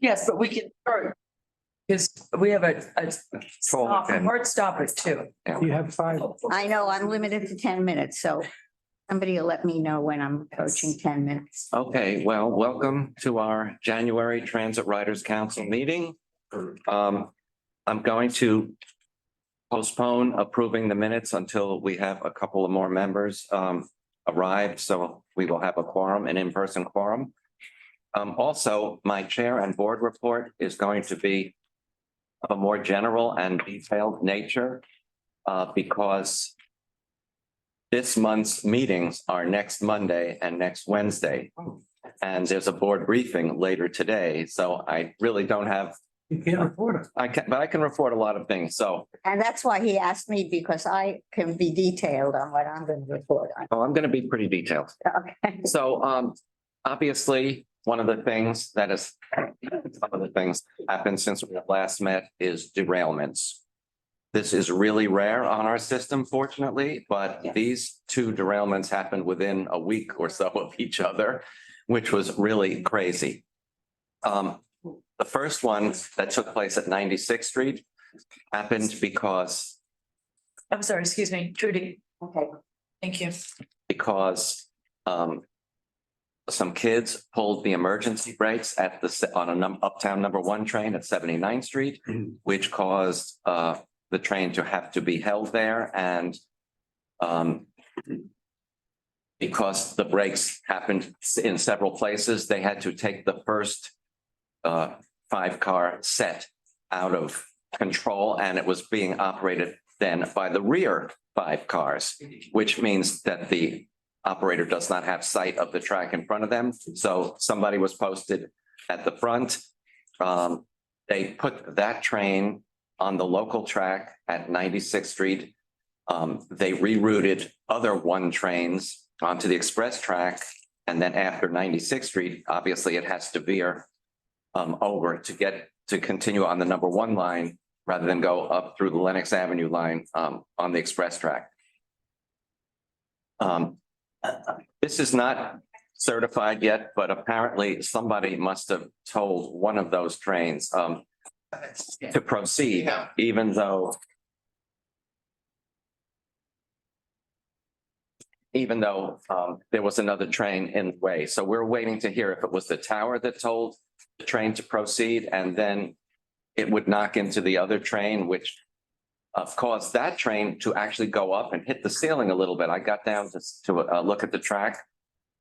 Yes, but we can start. Because we have a hard stopper too. You have 5. I know I'm limited to 10 minutes, so somebody will let me know when I'm approaching 10 minutes. Okay, well, welcome to our January Transit Riders Council meeting. I'm going to postpone approving the minutes until we have a couple of more members arrive, so we will have a quorum, an in-person quorum. Also, my chair and board report is going to be of a more general and detailed nature because this month's meetings are next Monday and next Wednesday. And there's a board briefing later today, so I really don't have. You can't report it. But I can report a lot of things, so. And that's why he asked me, because I can be detailed on what I'm going to report on. Oh, I'm going to be pretty detailed. Okay. So obviously, one of the things happened since we last met is derailments. This is really rare on our system, fortunately, but these 2 derailments happened within a week or so of each other, which was really crazy. The first one that took place at 96th Street happened because. I'm sorry, excuse me, Trudy. Okay. Thank you. Because some kids pulled the emergency brakes at on a Uptown #1 train at 79th Street, which caused the train to have to be held there. And because the brakes happened in several places, they had to take the first 5-car set out of control, and it was being operated then by the rear 5 cars, which means that the operator does not have sight of the track in front of them. So somebody was posted at the front. They put that train on the local track at 96th Street. They rerouted other 1 trains onto the express track. And then after 96th Street, obviously it has to veer over to continue on the #1 line rather than go up through the Lenox Avenue line on the express track. This is not certified yet, but apparently somebody must have told one of those trains to proceed, even though there was another train in the way. So we're waiting to hear if it was the tower that told the train to proceed, and then it would knock into the other train, which caused that train to actually go up and hit the ceiling a little bit. I got down to look at the track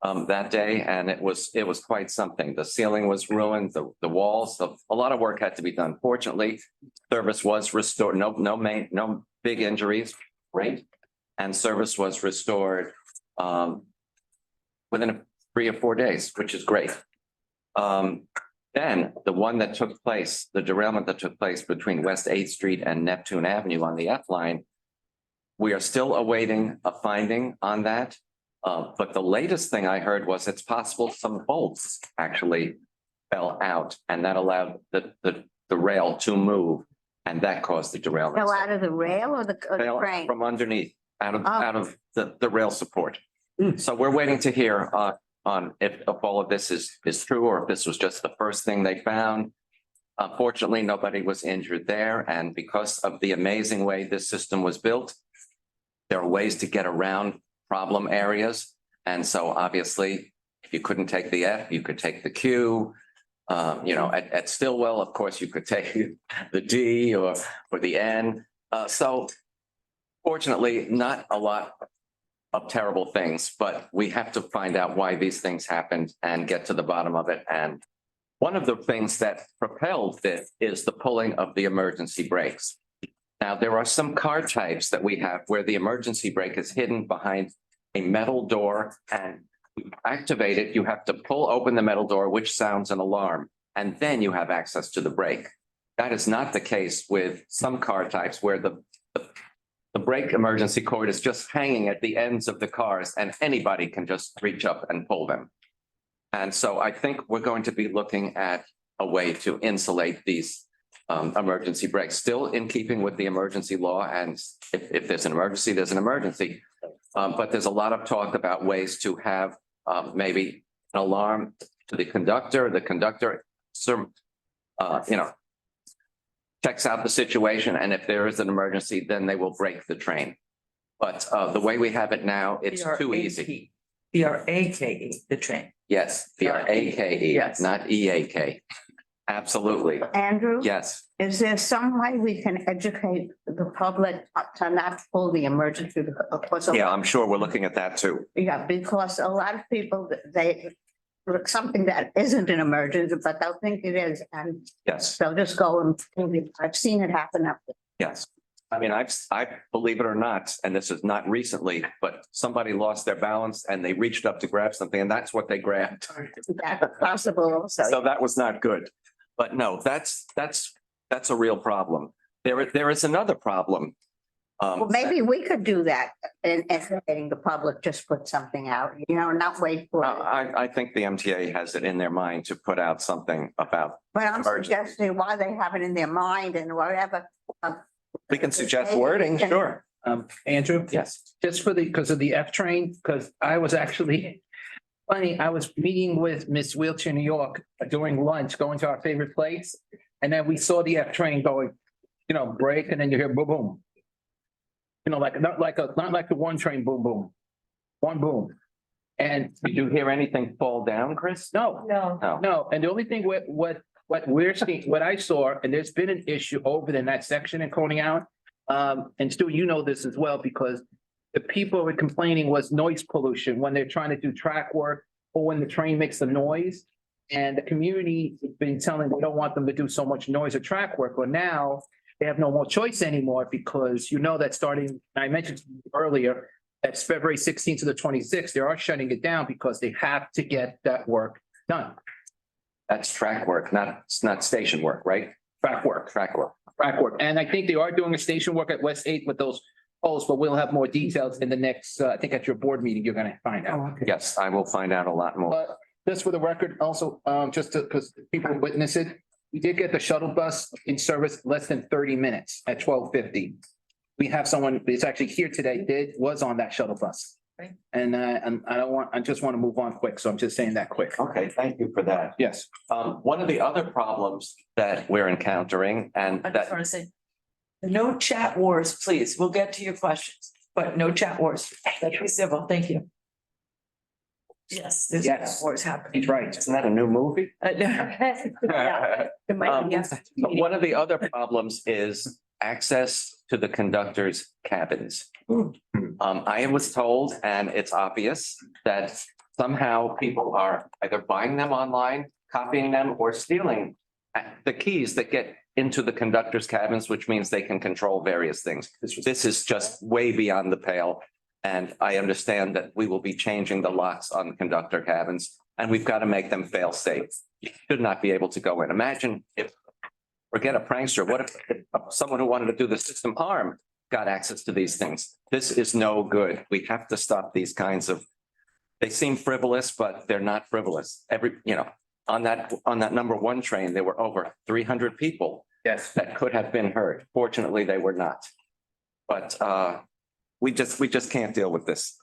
that day, and it was quite something. The ceiling was ruined, the walls, a lot of work had to be done. Fortunately, service was restored. No big injuries, great, and service was restored within 3 or 4 days, which is great. Then the one that took place, the derailment that took place between West 8th Street and Neptune Avenue on the F line, we are still awaiting a finding on that. But the latest thing I heard was it's possible some bolts actually fell out, and that allowed the rail to move, and that caused the derailment. Fell out of the rail or the train? From underneath, out of the rail support. So we're waiting to hear on if all of this is true, or if this was just the first thing they found. Fortunately, nobody was injured there. And because of the amazing way this system was built, there are ways to get around problem areas. And so obviously, if you couldn't take the F, you could take the Q. At Stillwell, of course, you could take the D or the N. So fortunately, not a lot of terrible things, but we have to find out why these things happened and get to the bottom of it. And one of the things that propelled this is the pulling of the emergency brakes. Now, there are some car types that we have where the emergency brake is hidden behind a metal door, and to activate it, you have to pull open the metal door, which sounds an alarm, and then you have access to the brake. That is not the case with some car types where the brake emergency cord is just hanging at the ends of the cars, and anybody can just reach up and pull them. And so I think we're going to be looking at a way to insulate these emergency brakes, still in keeping with the emergency law. And if there's an emergency, there's an emergency. But there's a lot of talk about ways to have maybe an alarm to the conductor you know, checks out the situation, and if there is an emergency, then they will break the train. But the way we have it now, it's too easy. BRAKE, the train. Yes, BRAKE, Yes. not EAK. Absolutely. Andrew? Yes. Is there some way we can educate the public to not pull the emergency? Because Yeah, I'm sure we're looking at that too. Yeah, because a lot of people, they, something that isn't an emergency, but they'll think it is, and Yes, they'll just go and, I've seen it happen up there. yes. I mean, I believe it or not, and this is not recently, but somebody lost their balance and they reached up to grab something and that's what they grabbed. That's possible also. So that was not good. But no, that's a real problem. There is another problem. Well, maybe we could do that in educating the public, just put something out, not wait for it. I think the MTA has it in their mind to put out something about, But I'm emergency. suggesting why they have it in their mind and whatever. we can suggest wording, sure. Andrew? Yes. Just because of the F train, because I was actually, funny, I was meeting with Miss Wheelchair New York during lunch, going to our favorite place. And then we saw the F train going, break, and then you hear boom, boom. Not like the one train, boom, boom, one boom. And Did you hear anything fall down, Chris? no, No. No. no. And the only thing what we're seeing, what I saw, and there's been an issue over in that section in Coney Island. And Stu, you know this as well, because the people were complaining was noise pollution when they're trying to do track work or when the train makes the noise. And the community has been telling they don't want them to do so much noise or track work. Well, now they have no more choice anymore because that starting, I mentioned earlier, that's February 16th to the 26th, they are shutting it down because they have to get that work done. That's track work, it's not station work, right? Track work. Track work. Track work. And I think they are doing a station work at West 8 with those poles, but we'll have more details in the next, I think at your board meeting, you're gonna find out. Yes, I will find out a lot more. But just for the record, also, just because people witness it, we did get the shuttle bus in service less than 30 minutes at 12:50. We have someone that's actually here today, was on that shuttle bus. Right. And I just want to move on quick, so I'm just saying that quick. Okay, thank you for that. Yes. One of the other problems that we're encountering and I just that, want to say, no chat wars, please. We'll get to your questions, but no chat wars. Let's be civil. Thank you. Yes, there's chat Yes. wars happening. He's right. isn't that a new movie? No. Yeah, it might be, yes. One of the other problems is access to the conductor's cabins. I was told, and it's obvious, that somehow people are either buying them online, copying them, or stealing the keys that get into the conductor's cabins, which means they can control various things. This is just way beyond the pale. And I understand that we will be changing the locks on the conductor cabins, and we've got to make them fail safe. You should not be able to go in. Imagine if, forget a prankster, what if someone who wanted to do the system harm got access to these things? This is no good. We have to stop these kinds of, they seem frivolous, but they're not frivolous. On that number one train, there were over 300 people Yes. that could have been hurt. Fortunately, they were not. But we just can't deal with this.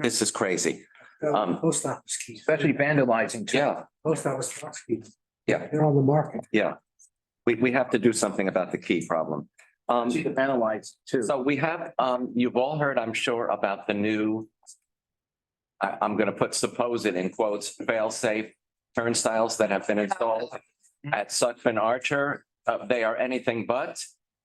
This is crazy. Post office keys. Especially vandalizing too. Yeah, Post office box keys. Yeah. They're on the market. yeah. We have to do something about the key problem. See the vandalized too. So we have, you've all heard, I'm sure, about the new, I'm gonna put supposed in quotes, fail-safe turnstiles that have been installed at Sutphen Archer. They are anything but.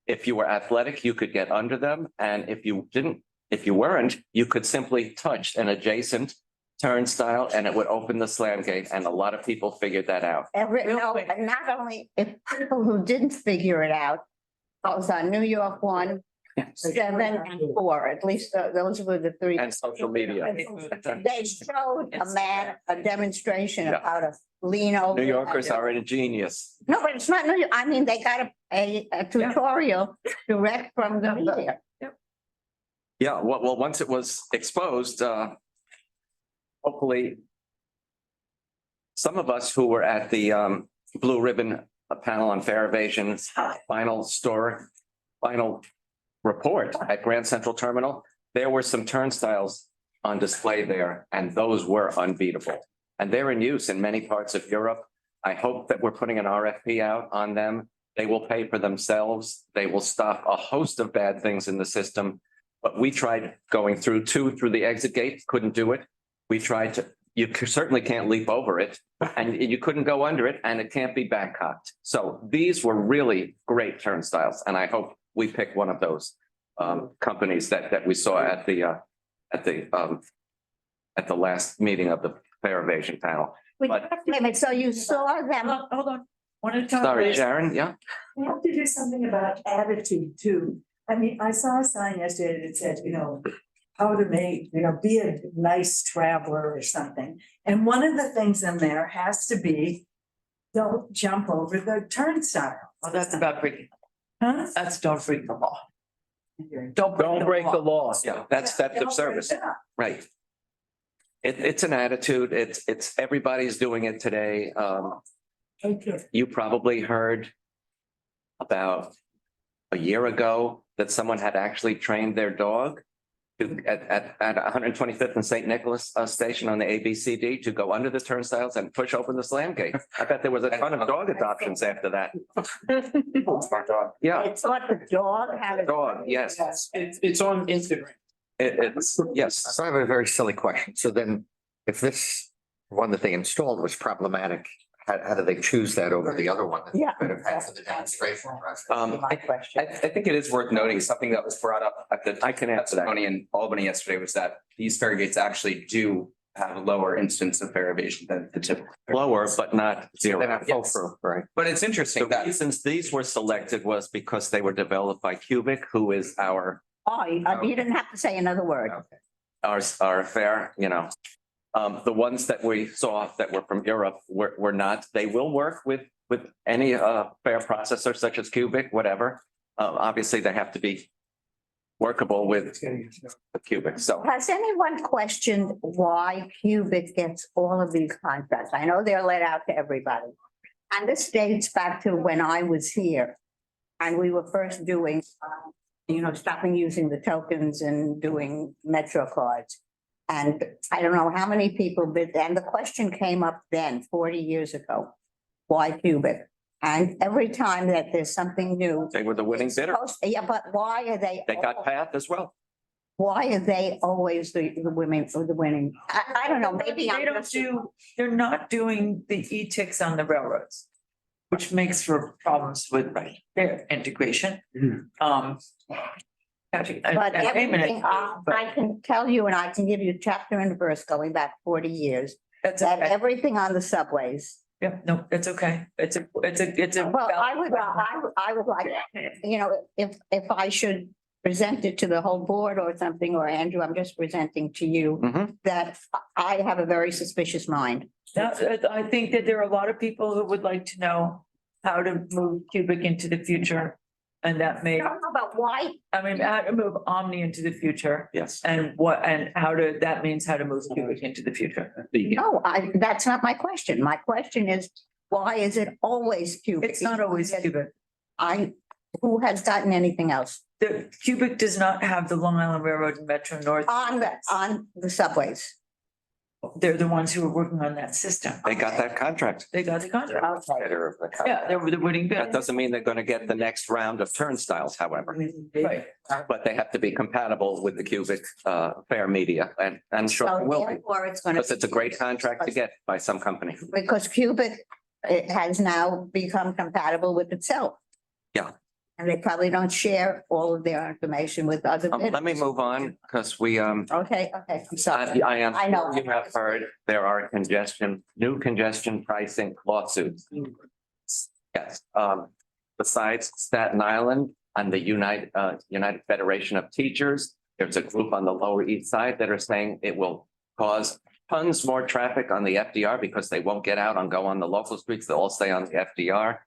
If you were athletic, you could get under them, and if you weren't, you could simply touch an adjacent turnstile and it would open the slam gate, and a lot of people figured that out. Real quick. Not only if people who didn't figure it out, I was on New York 1, 7, and 4, at least those were the three. And social media. They showed a man, a demonstration of how to lean over. New Yorkers are ingenious. No, but it's not, New. I mean, they got a tutorial direct from the media. Yeah, well, once it was exposed, hopefully some of us who were at the Blue Ribbon panel on fare evasion's final report at Grand Central Terminal, there were some turnstiles on display there, and those were unbeatable. And they're in use in many parts of Europe. I hope that we're putting an RFP out on them. They will pay for themselves. They will stop a host of bad things in the system. But we tried going through the exit gate, couldn't do it. We tried to, you certainly can't leap over it and you couldn't go under it and it can't be backcocked. So these were really great turnstiles and I hope we pick one of those companies that we saw at the last meeting of the fare evasion panel. Wait But- a minute, so you saw them, Hold on. Want to talk? Sorry, Sharon, yeah? We have to do something about attitude too. I mean, I saw a sign yesterday that said, how to make, be a nice traveler or something. And one of the things in there has to be, don't jump over the turnstile. Oh, that's about breaking. Huh? That's don't break the law. Don't break the law. Yeah, that's theft of service, right? It's an attitude. It's everybody's doing it today. Okay. You probably heard about a year ago that someone had actually trained their dog at 125th and St. Nicholas station on the ABCD to go under the turnstiles and push open the slam gate. I bet there was a ton of dog adoptions after that. Yeah, it's what the dog had. a- dog, yes. It's on Instagram. It's, yes. So I have a very silly question. So then if this one that they installed was problematic, how do they choose that over the other one? that Yeah. Could have had for the demonstration process? My question. I think it is worth noting, something that was brought up at the I can answer that. testimony in Albany yesterday was that these fare gates actually do have a lower instance of fare evasion than the typical. Lower, but not They're zero. not full through, right? But it's The interesting that reasons these were selected was because they were developed by Cubic, who is our Oh, you didn't have to say another word. our fare, the ones that we saw that were from Europe were not, they will work with any fare processor such as Cubic, whatever. Obviously, they have to be workable with Cubic, so. Has anyone questioned why Cubic gets all of these contracts? I know they're let out to everybody. And this dates back to when I was here. And we were first doing, stopping using the tokens and doing Metro cards. And I don't know how many people bid, and the question came up then, 40 years ago. Why Cubic? And every time that there's something new. They were the winning bidder. Yeah, but why are they? They got Path as well. Why are they always the women or the winning? I don't know, maybe They I'm don't just. do, they're not doing the e-ticks on the railroads, which makes for problems with their integration. Actually, But everything, but I can tell you, and I can give you chapter and verse going back 40 years, that's that okay. everything on the subways. Yeah, no, it's okay. It's a. Well, I would like, if I should present it to the whole board or something, or Andrew, I'm just presenting to you, Mhm. that I have a very suspicious mind. I think that there are a lot of people who would like to know how to move Cubic into the future. And that I may, don't know about why, how to move Omni into the future Yes. and that means how to move Cubic into the future. no, that's not my question. My question is, why is it always Cubic? It's not always Cubic. Who has gotten anything else? The Cubic does not have the Long Island Railroad and Metro North. On the subways. They're the ones who are working on that system. They got that contract. They got the contract. Okay. Bidder of the contract. Yeah, they were the winning That bid. doesn't mean they're going to get the next round of turnstiles, however, Right. but they have to be compatible with the Cubic fare media and sure So they will be. therefore it's gonna. Because it's a great contract to get by some company. Because Cubic, it has now become compatible with itself. Yeah. And they probably don't share all of their information with other bidders. Let me move on because we, Okay, I'm sorry. I am, I know. you have heard, there are new congestion pricing lawsuits. Yes, besides Staten Island and the United Federation of Teachers, there's a group on the Lower East Side that are saying it will cause tons more traffic on the FDR because they won't get out and go on the local streets. They'll all stay on the FDR.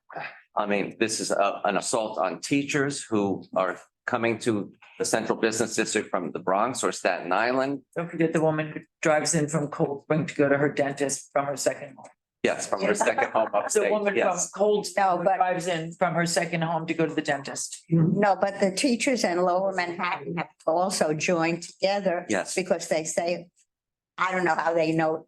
I mean, this is an assault on teachers who are coming to the central business district from the Bronx or Staten Island. Don't forget the woman who drives in from Cold Spring to go to her dentist from her second home. Yes, from her second home The upstate, woman from yes. Cold No, Spring who but- drives in from her second home to go to the dentist. No, but the teachers in Lower Manhattan have also joined together. Yes. Because they say, I don't know how they know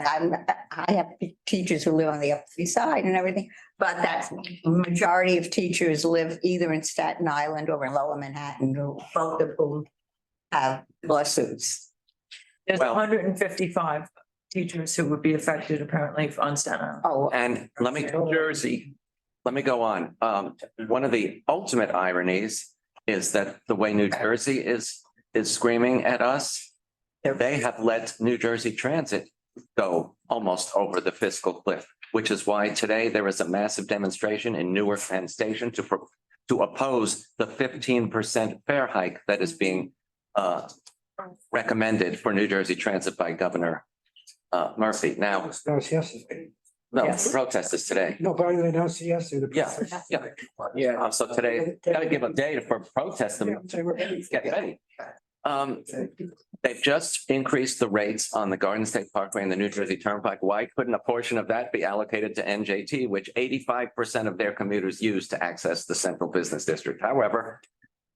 I have teachers who live on the Upper East Side and everything, but that's majority of teachers live either in Staten Island or in Lower Manhattan, both of whom have lawsuits. There's Well- 155 teachers who would be affected apparently on Staten Island. Oh, And let me, Jersey. let me go on. One of the ultimate ironies is that the way New Jersey is screaming at us, they have let New Jersey Transit go almost over the fiscal cliff, which is why today there is a massive demonstration in Newark Penn Station to oppose the 15% fare hike that is being recommended for New Jersey Transit by Governor Murphy. Now, That was yesterday. no, Yes. protest is today. No, but I announced it yesterday. Yeah, yeah. So today, gotta give a day for protest them. Get ready. They've just increased the rates on the Garden State Parkway and the New Jersey Turnpike. Why couldn't a portion of that be allocated to NJT, which 85% of their commuters use to access the central business district? However,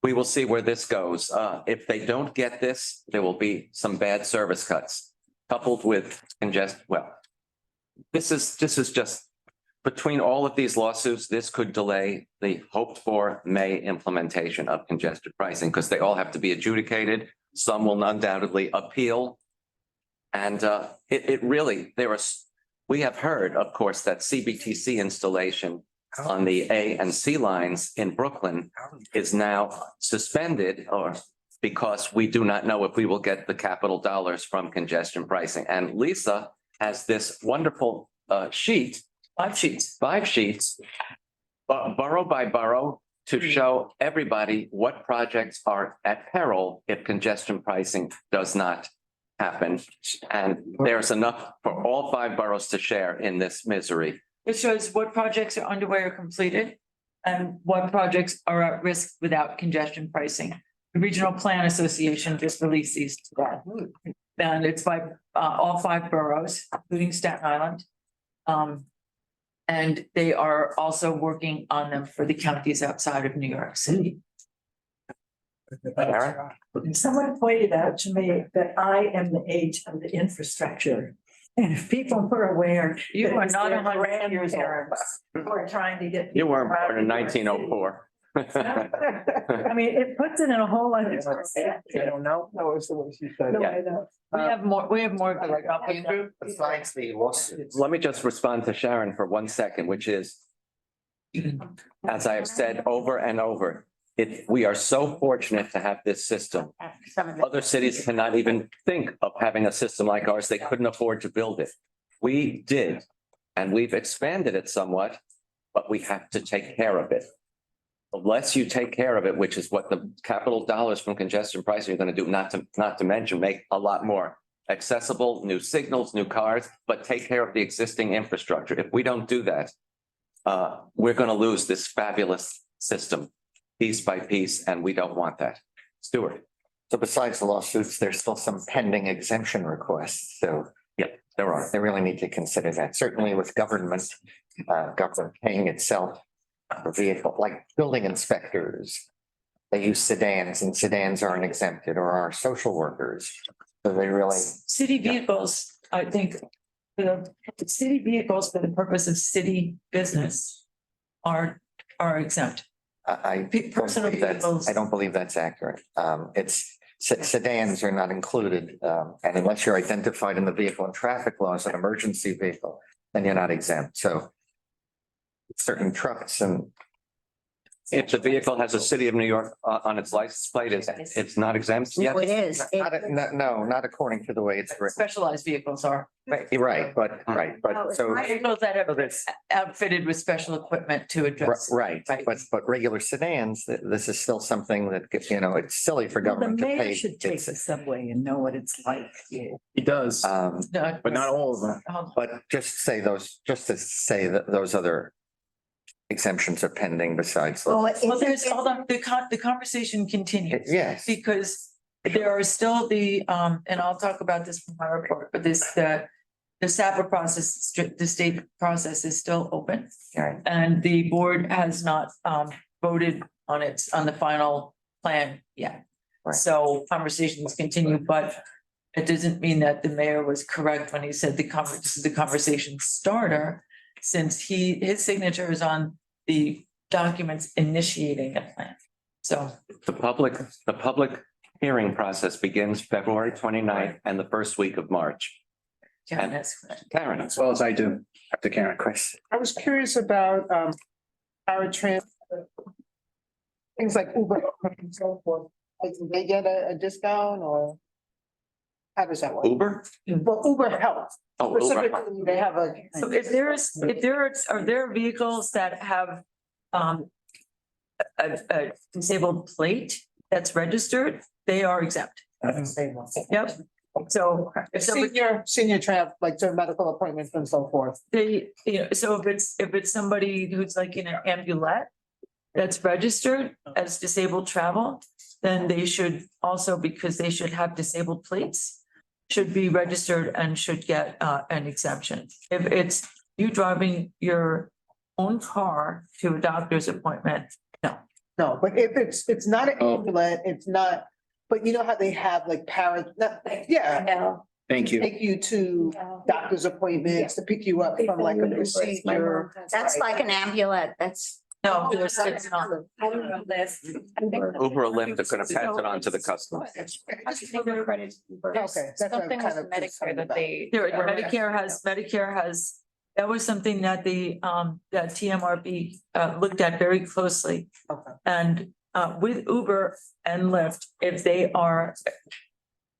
we will see where this goes. If they don't get this, there will be some bad service cuts coupled with this is just between all of these lawsuits, this could delay the hoped for May implementation of congestion pricing because they all have to be adjudicated. Some will undoubtedly appeal. And it really, we have heard, of course, that CBTC installation on the A and C lines in Brooklyn is now suspended or because we do not know if we will get the capital dollars from congestion pricing. And Lisa has this wonderful sheet, 5 sheets, borough by borough, to show everybody what projects are at peril if congestion pricing does not happen. And there's enough for all 5 boroughs to share in this misery. It shows what projects are underway or completed and what projects are at risk without congestion pricing. The Regional Plan Association just released these today. And it's by all 5 boroughs, including Staten Island. And they are also working on them for the counties outside of New York City. Someone pointed out to me that I am the age of the infrastructure. And if people were aware. You that are it's not their 100 years old. grandparents Who are trying to get. You weren't people born in out of nineteen oh four. I mean, it puts it in a whole other. I don't know. That was the way she said No, it. I know. We have more. Andrew? Besides the lawsuits. Let me just respond to Sharon for 1 second, which is, as I have said over and over, we are so fortunate to have this system. Other cities cannot even think of having a system like ours. They couldn't afford to build it. We did, and we've expanded it somewhat, but we have to take care of it. The less you take care of it, which is what the capital dollars from congestion pricing are going to do, not to mention make a lot more accessible, new signals, new cars, but take care of the existing infrastructure. If we don't do that, we're going to lose this fabulous system piece by piece, and we don't want that. Stuart. So besides the lawsuits, there's still some pending exemption requests. So There are. they really need to consider that. Certainly with government paying itself for vehicle, like building inspectors. They use sedans and sedans aren't exempted, or our social workers. So they really, City vehicles, I think, the city vehicles for the purpose of city business are exempt. I don't Personal believe that's- vehicles. I don't believe that's accurate. It's sedans are not included. And unless you're identified in the vehicle and traffic laws, an emergency vehicle, then you're not exempt. So certain trucks and If the vehicle has a city of New York on its license plate, it's not exempt No, yet. it is. no, not according to the way it's written. Specialized vehicles are. You're right, but so. Vehicles that So are there's- outfitted with special equipment to address. Right, Right. but regular sedans, this is still something that, it's silly for The government to mayor pay. should take the subway and know what it's like. He does, No, but not all of them. But just to say that those other exemptions are pending besides. Well, Well, there's, hold on, the conversation continues. Yes, Because there are still and I'll talk about this from my report, but the SAPA process, the state process is still open. Right. And the board has not voted on the final plan yet. Right. So conversations continue, but It doesn't mean that the mayor was correct when he said this is the conversation starter, since his signature is on the documents initiating the plan. So The public hearing process begins February 29th and the first week of March. Karen, that's correct. Karen, As well as I do, after Karen. Chris, I was curious about powertrain. Things like Uber and so forth. Like, do they get a discount or? How does that work? Uber? Well, Uber helps. Oh, Uber. Specifically, they have a. So if there are vehicles that have a disabled plate that's registered, they are exempt. Yep. So if somebody, Senior travel, like to medical appointments and so forth. so if it's somebody who's like in an ambulette that's registered as disabled travel, then they should also, because they should have disabled plates, should be registered and should get an exemption. If it's you driving your own car to a doctor's appointment, No, but if it's not an Oh. ambulance, it's not, but you know how they have like yeah. No. Thank you. Take you to doctor's appointments to pick you up from like a procedure. That's like an ambulance, that's. no, it's not. I don't know this. Uber or Lyft are gonna pass it on to the customer. Okay, that's what Something kind with of Medicare that they. Medicare has, that was something that that TMRB looked at very closely. Okay. And with Uber and Lyft, if they are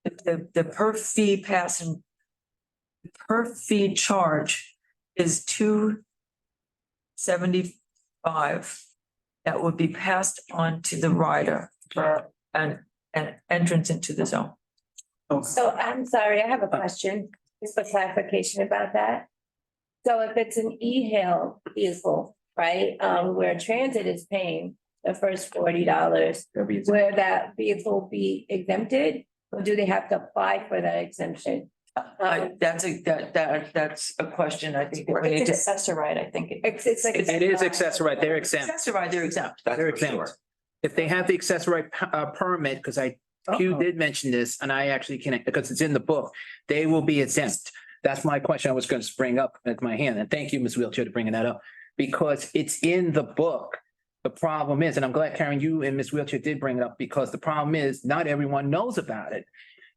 the per fee per fee charge is $275. That would be passed on to the rider for an entrance into the zone. So I'm sorry, I have a question, just for clarification about that. So if it's an e-hail vehicle, right, where transit is paying the first $40, where that vehicle be exempted? Or do they have to apply for that exemption? That's a question I think that we need to. accessoride, I think. It's like. It is accessory, they're exempt. Accessory, they're exempt. That's They're for sure. exempt. If they have the accessory permit, because Q did mention this, and I actually can, because it's in the book, they will be exempt. That's my question I was going to bring up at my hand, and thank you, Ms. Wheelchair, to bringing that up, because it's in the book. The problem is, and I'm glad Karen, you and Ms. Wheelchair did bring it up, because the problem is not everyone knows about it.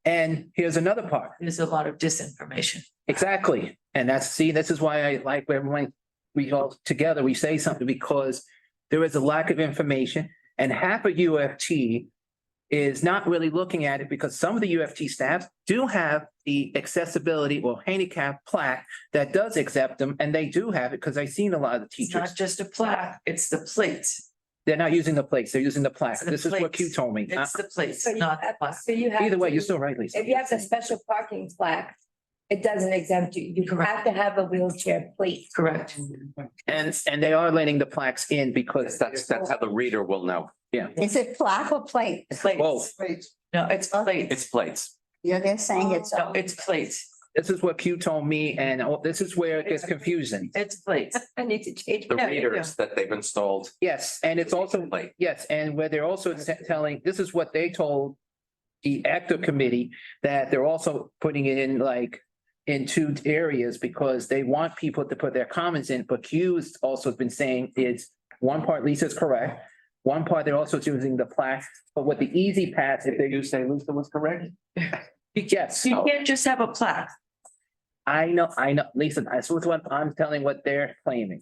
And here's another part. There's a lot of disinformation. Exactly. And this is why I like everyone, we all together, we say something, because there is a lack of information, and half of UFT is not really looking at it, because some of the UFT staff do have the accessibility or handicap plaque that does accept them, and they do have it, because I've seen a lot of the It's teachers. not just a plaque, it's the plates. They're not using the plates, they're using the plaque. It's the This is what Q plates. told me. It's the plates, So you not the have, plaque. so you have. Either way, to- you're still right, Lisa. If you have the special parking plaque, it doesn't exempt you. You have to have a wheelchair plate. Correct. And they are letting the plaques in because That's how the reader will know. Is it plaque or plate? Plates. both. No, it's plates. It's plates. Yeah, they're saying it's. No, it's plates. This is what Q told me, and this is where it gets confusing. It's plates. I need to change. The Yeah, readers that they've installed. Yes, and it's also, Plate. yes, and where they're also telling, this is what they told the active committee, that they're also putting it in like in two areas, because they want people to put their comments in, but Q's also been saying is one part, Lisa's correct. One part, they're also using the plaque, but with the easy pass, if they do say Lisa was correct. Yes, You can't just have a plaque. I know, Lisa, that's what I'm telling what they're claiming.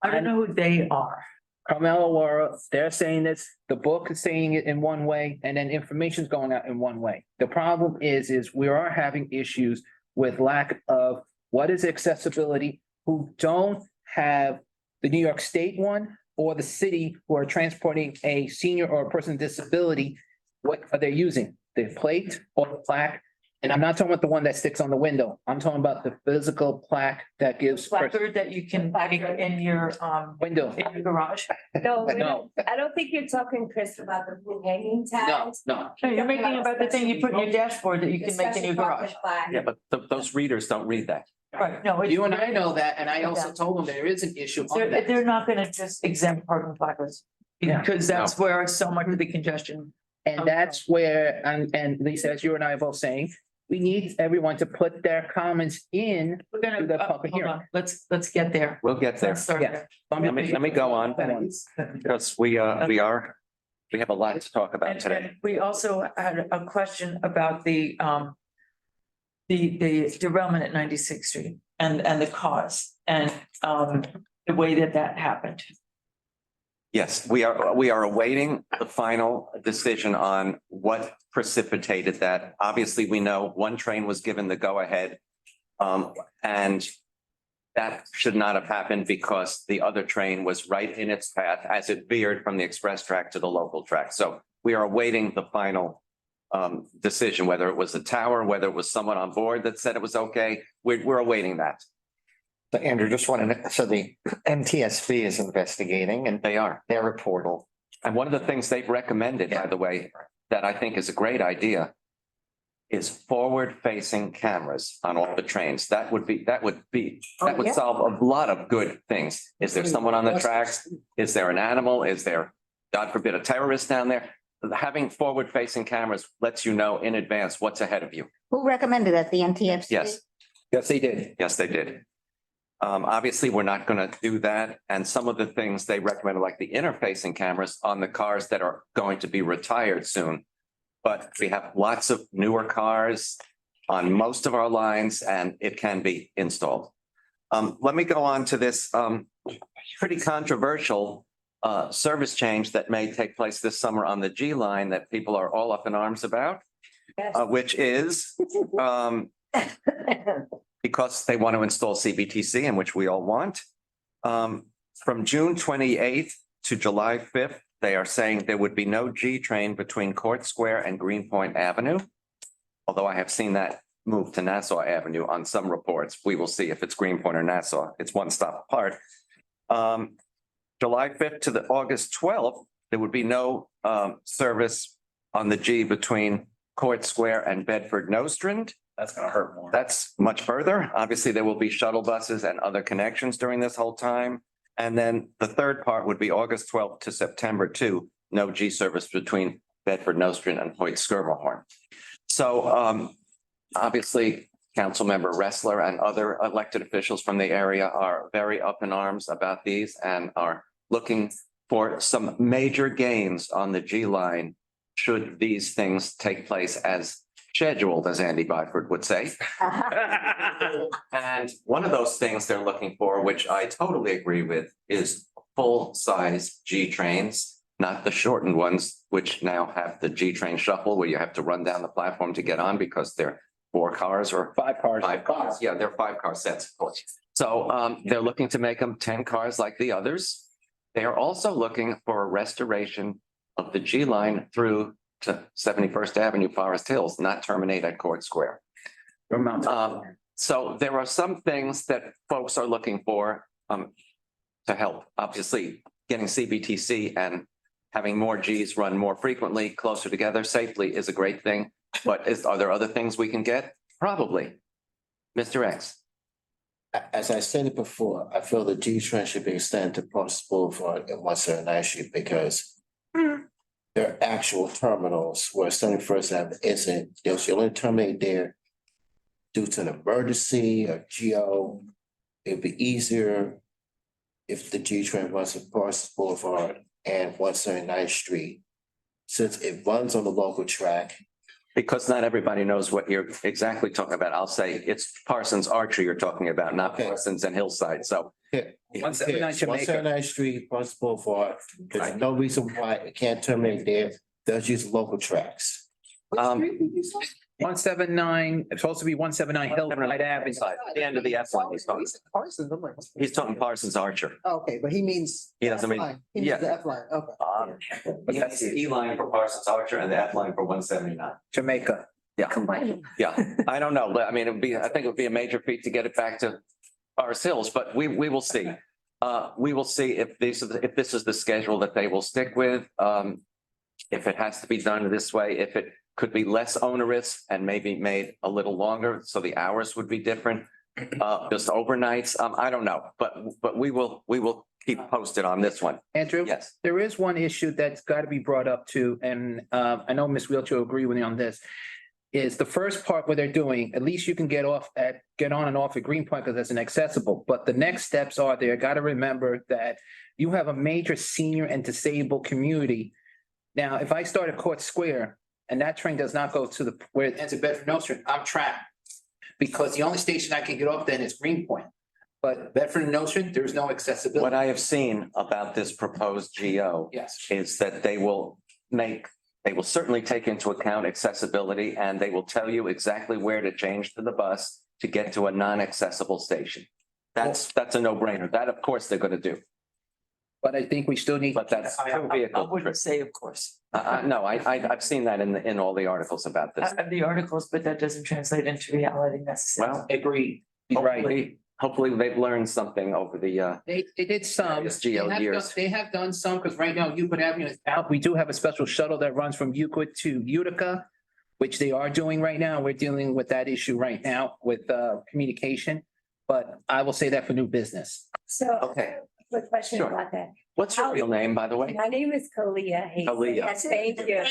I don't know who they are. Carmelo Laura, they're saying this, the book is saying it in one way, and then information's going out in one way. The problem is we are having issues with lack of what is accessibility, who don't have the New York State one or the city who are transporting a senior or a person with disability. What are they using? The plate or the plaque? And I'm not talking about the one that sticks on the window. I'm talking about the physical plaque that gives Placard that you can make in your window. in your garage. No, No. I don't think you're talking, Chris, about the blue hanging No, tags. no. No, you're making about the thing you put in your dashboard that you The can make in your special garage. parking plaque. Yeah, but those readers don't read that. Right, no. it's- You and I know that, and I also told them there is an issue on They're, that. they're not gonna just exempt parking placards. Yeah. Because that's where so much of the congestion. And that's where, and Lisa, as you and I are both saying, we need everyone to put their comments in. We're gonna, The public hold hearing. on, let's get there. We'll get there. Let's start Yeah. there. Let me go on, because we have a lot to talk about today. And we also had a question about the derailment at 96th Street and the cause and the way that happened. Yes, we are awaiting the final decision on what precipitated that. Obviously, we know one train was given the go-ahead. And that should not have happened because the other train was right in its path as it veered from the express track to the local track. So we are awaiting the final decision, whether it was the tower, whether it was someone on board that said it was okay. We're awaiting that. So Andrew, just wanted, so the NTSB is investigating and They are. their portal. And one of the things they've recommended, by the way, that I think is a great idea is forward-facing cameras on all the trains. That would yeah. solve a lot of good things. Is there someone on the tracks? Is there an animal? Is there, God forbid, a terrorist down there? Having forward-facing cameras lets you know in advance what's ahead of you. Who recommended that? The NTFC? Yes, Yes, they did. yes, they did. Obviously, we're not gonna do that. And some of the things they recommended, like the interfacing cameras on the cars that are going to be retired soon. But we have lots of newer cars on most of our lines and it can be installed. Let me go on to this pretty controversial service change that may take place this summer on the G line that people are all up in arms about, which is because they want to install CBTC, in which we all want. From June 28th to July 5th, they are saying there would be no G train between Court Square and Greenpoint Avenue. Although I have seen that move to Nassau Avenue on some reports. We will see if it's Greenpoint or Nassau. It's one stop apart. July 5th to the August 12th, there would be no service on the G between Court Square and Bedford Nostrand. That's gonna hurt more. That's much further. Obviously, there will be shuttle buses and other connections during this whole time. And then the third part would be August 12th to September 2, no G service between Bedford Nostrand and Hoyt Skermerhorn. So obviously, Councilmember Ressler and other elected officials from the area are very up in arms about these and are looking for some major gains on the G line should these things take place as scheduled, as Andy Byford would say. And one of those things they're looking for, which I totally agree with, is full-size G trains, not the shortened ones, which now have the G train shuffle where you have to run down the platform to get on because they're 4 cars or 5 cars. 5 cars. Yeah, they're 5-car sets, of course. So they're looking to make them 10 cars like the others. They are also looking for a restoration of the G line through to 71st Avenue, Forest Hills, not terminate at Court Square. So there are some things that folks are looking for to help. Obviously, getting CBTC and having more Gs run more frequently, closer together safely is a great thing. But are there other things we can get? Probably. Mr. X. As I stated before, I feel the G train should be extended to Post Boulevard and 179th Street because they're actual terminals where 71st Avenue isn't. They'll only terminate there due to an emergency or GO. It'd be easier if the G train runs to Post Boulevard and 179th Street, since it runs on the local track. Because not everybody knows what you're exactly talking about. I'll say it's Parsons Archer you're talking about, not Okay. Parsons and Hillside. So 179 Jamaica. 179th Street, Post Boulevard. There's no reason why it can't terminate there. They'll use local tracks. 179, it's supposed to be 179 Hillside Avenue. the end of the F line. Parsons, I'm like. He's talking Parsons Archer. Okay, but he means. He doesn't mean- F line. He means yeah. the F line, okay. But that's the E line for Parsons Archer and the F line for 179. Jamaica. Yeah. Combined. Yeah, I don't know. I mean, I think it would be a major feat to get it back to Forest Hills, but we will see. We will see if this is the schedule that they will stick with. If it has to be done this way, if it could be less onerous and maybe made a little longer, so the hours would be different. Just overnights. I don't know, but we will keep posted on this one. Andrew? Yes. There is one issue that's got to be brought up too, and I know Ms. Wheelchair will agree with me on this. is the first part where they're doing, at least you can get on and off at Greenpoint because that's inaccessible. But the next steps are there. Got to remember that you have a major senior and disabled community. Now, if I start at Court Square and that train does not go to where it ends at Bedford Nostrand, I'm trapped. Because the only station I can get off then is Greenpoint. But Bedford and Nostrand, there's no accessibility. What I have seen about this proposed GO Yes. is that they will certainly take into account accessibility and they will tell you exactly where to change to the bus to get to a non-accessible station. That's a no-brainer. That, of course, they're gonna do, But I think we still need. but that's two I vehicle wouldn't trip. say, of course, No, I've seen that in all the articles about this. the articles, but that doesn't translate into reality necessarily. Well, Agree. You're right. hopefully they've learned something over the, They did some. Various GO years. They have done some, because right now Euclid Avenue is out. We do have a special shuttle that runs from Euclid to Utica, which they are doing right now. We're dealing with that issue right now with communication. But I will say that for new business. So, okay. quick question Sure. about that. What's your real name, by the way? My name is Kalia Hayes. Kalia. Yes, thank you.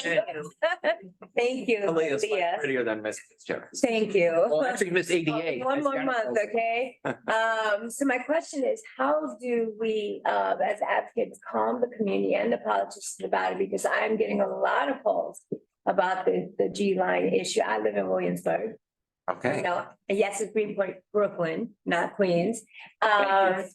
Thank you, Aaliyah's much Kalia. prettier than Miss Fitzgerald. Thank you. Well, actually, Miss ADA. One more month, okay? So my question is, how do we, as advocates, calm the community and the politicians about it? Because I'm getting a lot of calls about the G line issue. I live in Williamsburg. Okay. No, yes, it's Greenpoint, Brooklyn, not Queens. I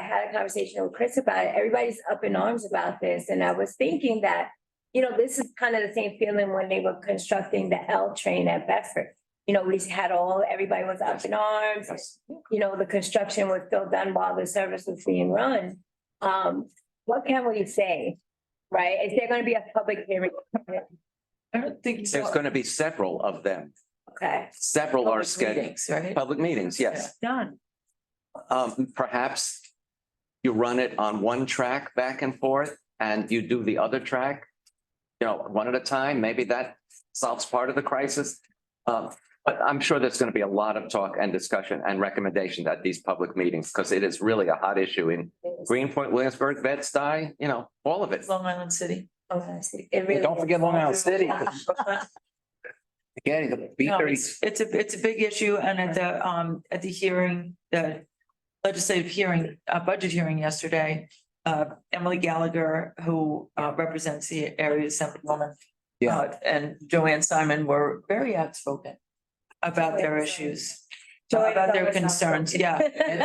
had a conversation with Chris about it. Everybody's up in arms about this. And I was thinking that, this is kind of the same feeling when they were constructing the L train at Bedford. We had everybody was up in arms. Yes. The construction was still done while the service was being run. What can we say? Right? Is there going to be a public hearing? I don't think so. There's going to be several of them. Okay. Several are Public scheduled. meetings, right? Public meetings, yes. Done. Perhaps you run it on one track back and forth and you do the other track, one at a time. Maybe that solves part of the crisis. But I'm sure there's going to be a lot of talk and discussion and recommendation at these public meetings because it is really a hot issue in Greenpoint, Williamsburg, Bed-Stuy, all of it. Long Island City. Oh, I see. It really Don't forget is. Long Island City. Again, the B No, thirty. it's a big issue and at the hearing, the legislative hearing, budget hearing yesterday, Emily Gallagher, who represents the area assemblywoman. Yeah. And Joanne Simon were very outspoken about their issues, Joanne about their always concerns, outspoken. yeah. And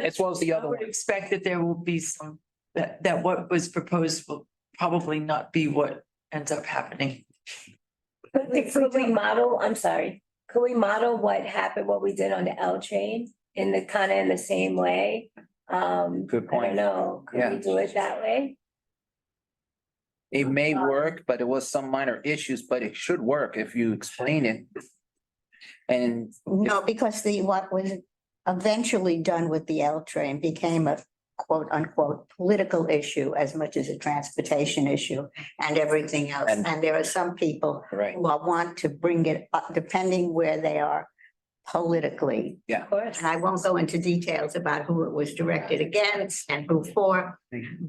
as well as the I other would one. expect that there will be some, that what was proposed will probably not be what ends up happening. Could we model, I'm sorry, could we model what happened, what we did on the L train in the same way? Good I point. don't know, could we do it that way? It may work, but it was some minor issues, but it should work if you explain it. And No, because what was eventually done with the L train became a quote unquote political issue as much as a transportation issue and everything else. And- And there are some people right, who want to bring it up depending where they are politically. Of course. And I won't go into details about who it was directed against and who for.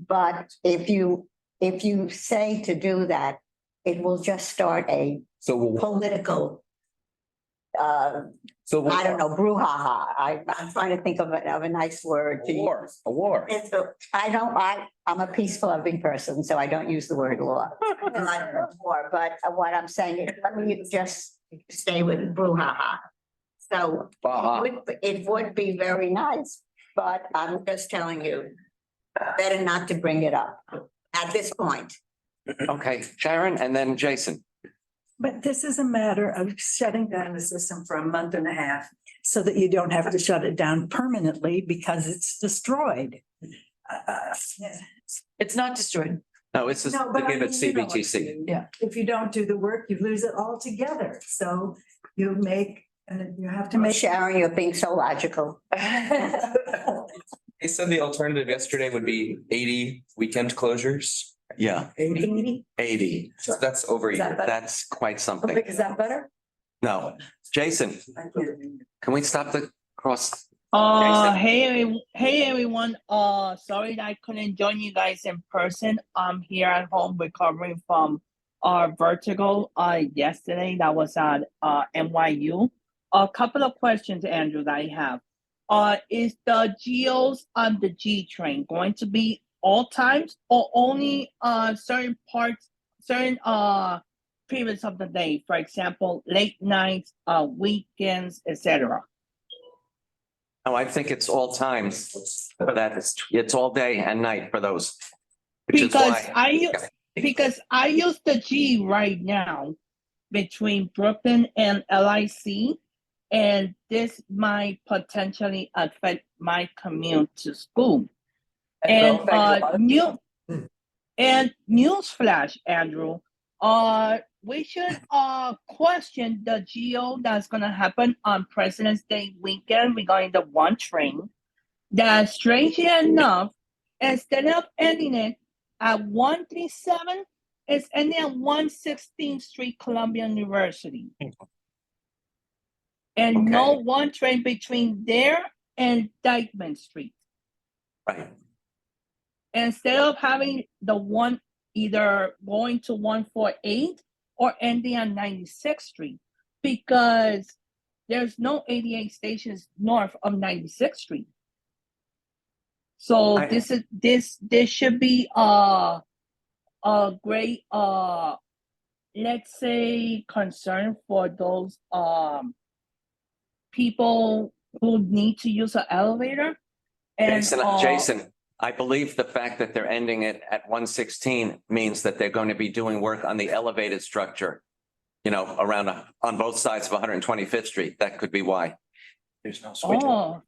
But if you say to do that, it will just start a so we'll, political so. I don't know, brouhaha. I'm trying to think of a nice word to use. A war. I'm a peaceful, loving person, so I don't use the word law. War, but what I'm saying is, let me just stay with brouhaha. So Baha. it would be very nice, but I'm just telling you, better not to bring it up at this point. Okay, Sharon and then Jason. But this is a matter of shutting down the system for a month and a half so that you don't have to shut it down permanently because it's destroyed. It's not destroyed. No, it's just No, to but I give it mean, you know what I CBTC. mean. Yeah. If you don't do the work, you lose it altogether. So you have to make. Sharon, you're being so logical. They said the alternative yesterday would be 80 weekend closures. Yeah, 80. So that's over a Is that year. better? That's quite something. Is that better? No, Jason, can we stop the cross? Jason. Hey everyone. Sorry that I couldn't join you guys in person. I'm here at home recovering from vertical yesterday that was at NYU. A couple of questions, Andrew, that I have. Is the geos on the G train going to be all times or only certain parts, certain periods of the day, for example, late nights, weekends, etc.? No, I think it's all times for that. It's all day and night for those. Which is Because why. because I use the G right now between Brooklyn and LIC, and this might potentially affect my commute to school. And newsflash, Andrew, we should question the GO that's gonna happen on President's Day weekend regarding the one train. That strangely enough, instead of ending it at 137, it's ending at 116th Street, Columbia University. And no one train between there and Dykeman Street. Right. Instead of having the one either going to 148 or ending on 96th Street, because there's no 88 stations north of 96th Street. So this should be a great let's say concern for those people who need to use an elevator. And Jason, I believe the fact that they're ending it at 116 means that they're going to be doing work on the elevated structure, you know, around on both sides of 125th Street. That could be why. There's no switch. Oh,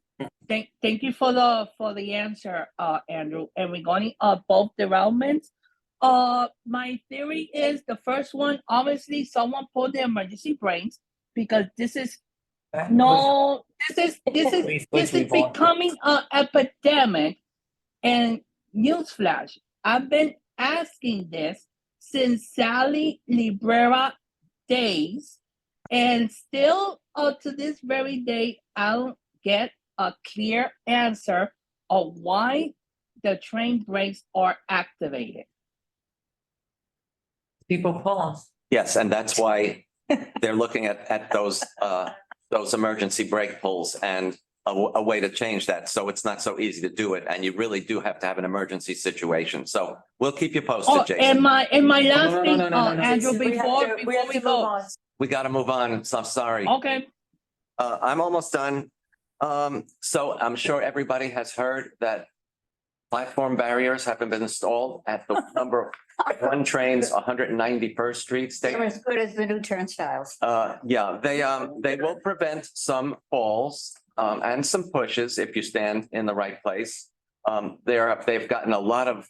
thank you for the answer, Andrew. And regarding both developments, my theory is the first one, obviously someone pulled the emergency brakes because this is becoming an epidemic. And newsflash, I've been asking this since Sally Librera days, and still to this very day, I don't get a clear answer of why the train brakes are activated. People pull them. Yes, and that's why they're looking at those emergency brake pulls and a way to change that. So it's not so easy to do it. And you really do have to have an emergency situation. So we'll keep you posted, Jason. And my last thing, Andrew, before we go. We got to move on. So I'm sorry. Okay. I'm almost done. So I'm sure everybody has heard that platform barriers have been installed at the number one trains, 191st Street. They're as good as the new turnstiles. Yeah, they will prevent some falls and some pushes if you stand in the right place. They've gotten a lot of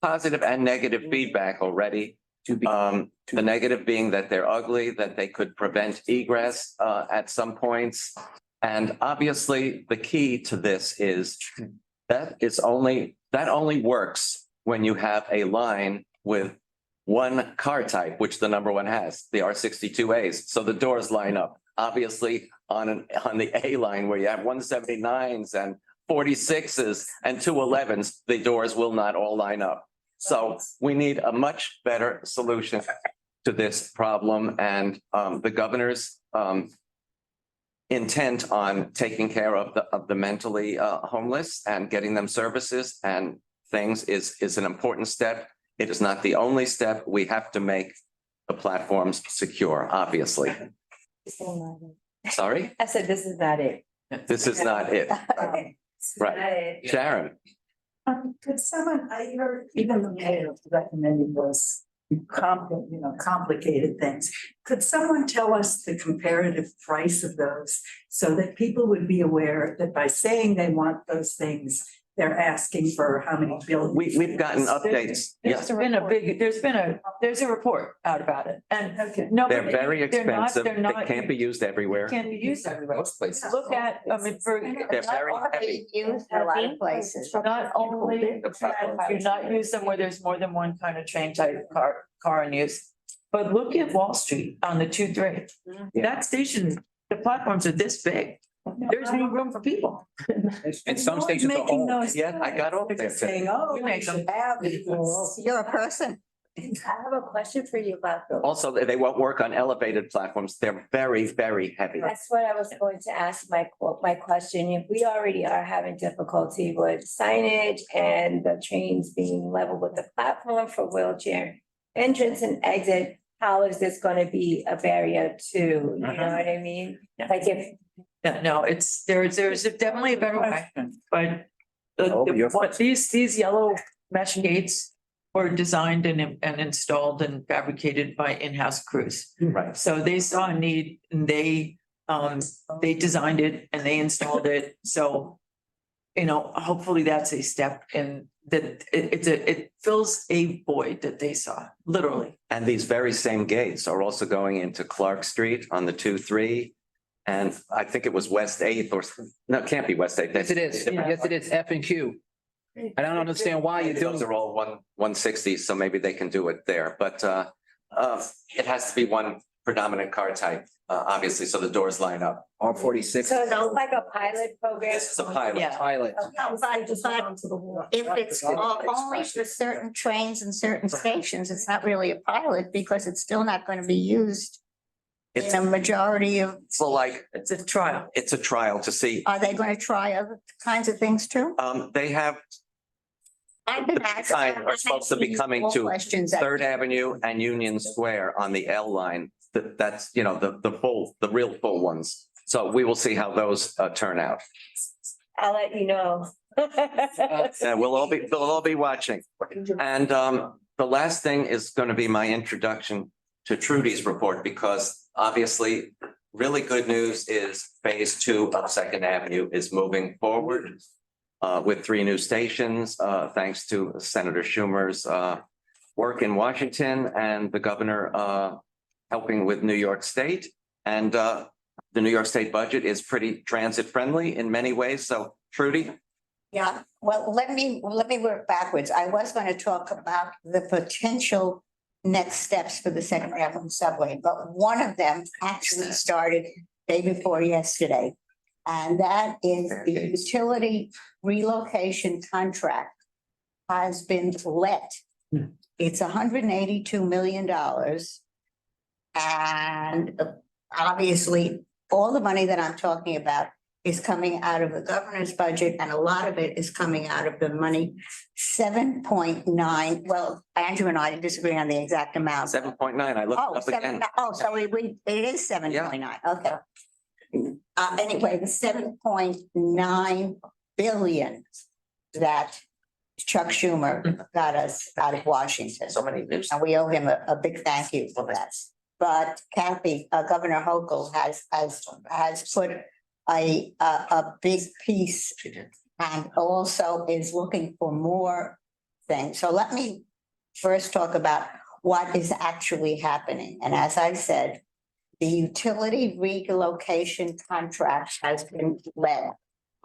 positive and negative feedback already. The negative being that they're ugly, that they could prevent egress at some points. And obviously, the key to this is that only works when you have a line with one car type, which the number one has, the R62As. So the doors line up. Obviously, on the A line where you have 179s and 46s and 211s, the doors will not all line up. So we need a much better solution to this problem, and the governor's intent on taking care of the mentally homeless and getting them services and things is an important step. It is not the only step. We have to make the platforms secure, obviously. Sorry? I said, this is not it. This is not it. Right. Sharon? Could someone, I heard even the mayor recommending those complicated things. Could someone tell us the comparative price of those so that people would be aware that by saying they want those things, they're asking for how many buildings? We've gotten updates. There's a report out about it, and They're very expensive. They can't be used everywhere. Can't be used everywhere. Most places. Look at, I mean, They're very heavy. Used in a lot of places. not only, you're not use them where there's more than one kind of train type car in use. But look at Wall Street on the 2-3. That station, the platforms are this big. There's no room for people. And some stations are all. Yeah, I got all there. Saying, oh, You make them. You're a person. I have a question for you about those. Also, they won't work on elevated platforms. They're very, very heavy. That's what I was going to ask my question. If we already are having difficulty with signage and the trains being level with the platform for wheelchair entrance and exit, how is this gonna be a barrier to, you know what I mean? Like if, Yeah, no, there's definitely a better way, but Oh, you're- what these yellow mesh gates were designed and installed and fabricated by in-house crews. Right. So they saw a need and they designed it and they installed it. So, you know, hopefully that's a step in that it fills a void that they saw, literally. And these very same gates are also going into Clark Street on the 2-3. And I think it was West Eighth no, it can't be West Eighth. Yes, it is. Yes, it is F and Q. I don't understand why you're doing. Those are all 160s, so maybe they can do it there, but it has to be one predominant car type, obviously, so the doors line up. R46. so it's like a pilot program. This is a pilot. Yeah. Pilot. If it's only for certain trains and certain stations, it's not really a pilot because it's still not going to be used It's in a majority of, well, like, It's a trial. it's a trial to see. are they going to try other kinds of things too? They have I've been The asking. kind are supposed to be coming to Questions. Third Avenue and Union Square on the L line. That's, you know, the real full ones. So we will see how those turn out. I'll let you know. Yeah, we'll all be watching. And the last thing is going to be my introduction to Trudy's report, because obviously really good news is phase 2 of Second Avenue is moving forward with 3 new stations, thanks to Senator Schumer's work in Washington and the governor helping with New York State. And the New York State budget is pretty transit friendly in many ways. So Trudy? Yeah, well, let me work backwards. I was going to talk about the potential next steps for the Second Avenue subway, but one of them actually started day before yesterday. And that is the utility relocation contract has been let. It's $182 million. And obviously, all the money that I'm talking about is coming out of the governor's budget, and a lot of it is coming out of the money. 7.9, well, Andrew and I disagree on the exact amount. 7.9, I looked Oh, up again. so it is 7.9, okay. Anyway, the 7.9 billion that Chuck Schumer got us out of Washington. So many news. And we owe him a big thank you for that. But Kathy, Governor Hochul has put a big piece and also is looking for more things. So let me first talk about what is actually happening. And as I said, the utility relocation contract has been led.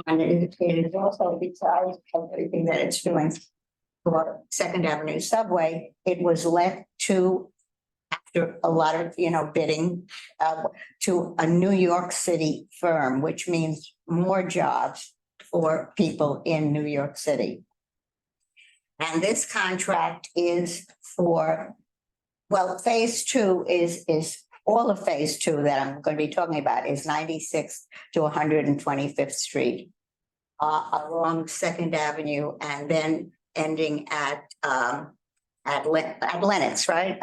And it is also, besides everything that it's doing for Second Avenue subway, it was led to, after a lot of, bidding, to a New York City firm, which means more jobs for people in New York City. And this contract is for, well, phase 2 is all of phase 2 that I'm going to be talking about is 96th to 125th Street along Second Avenue, and then ending at Lennox, right?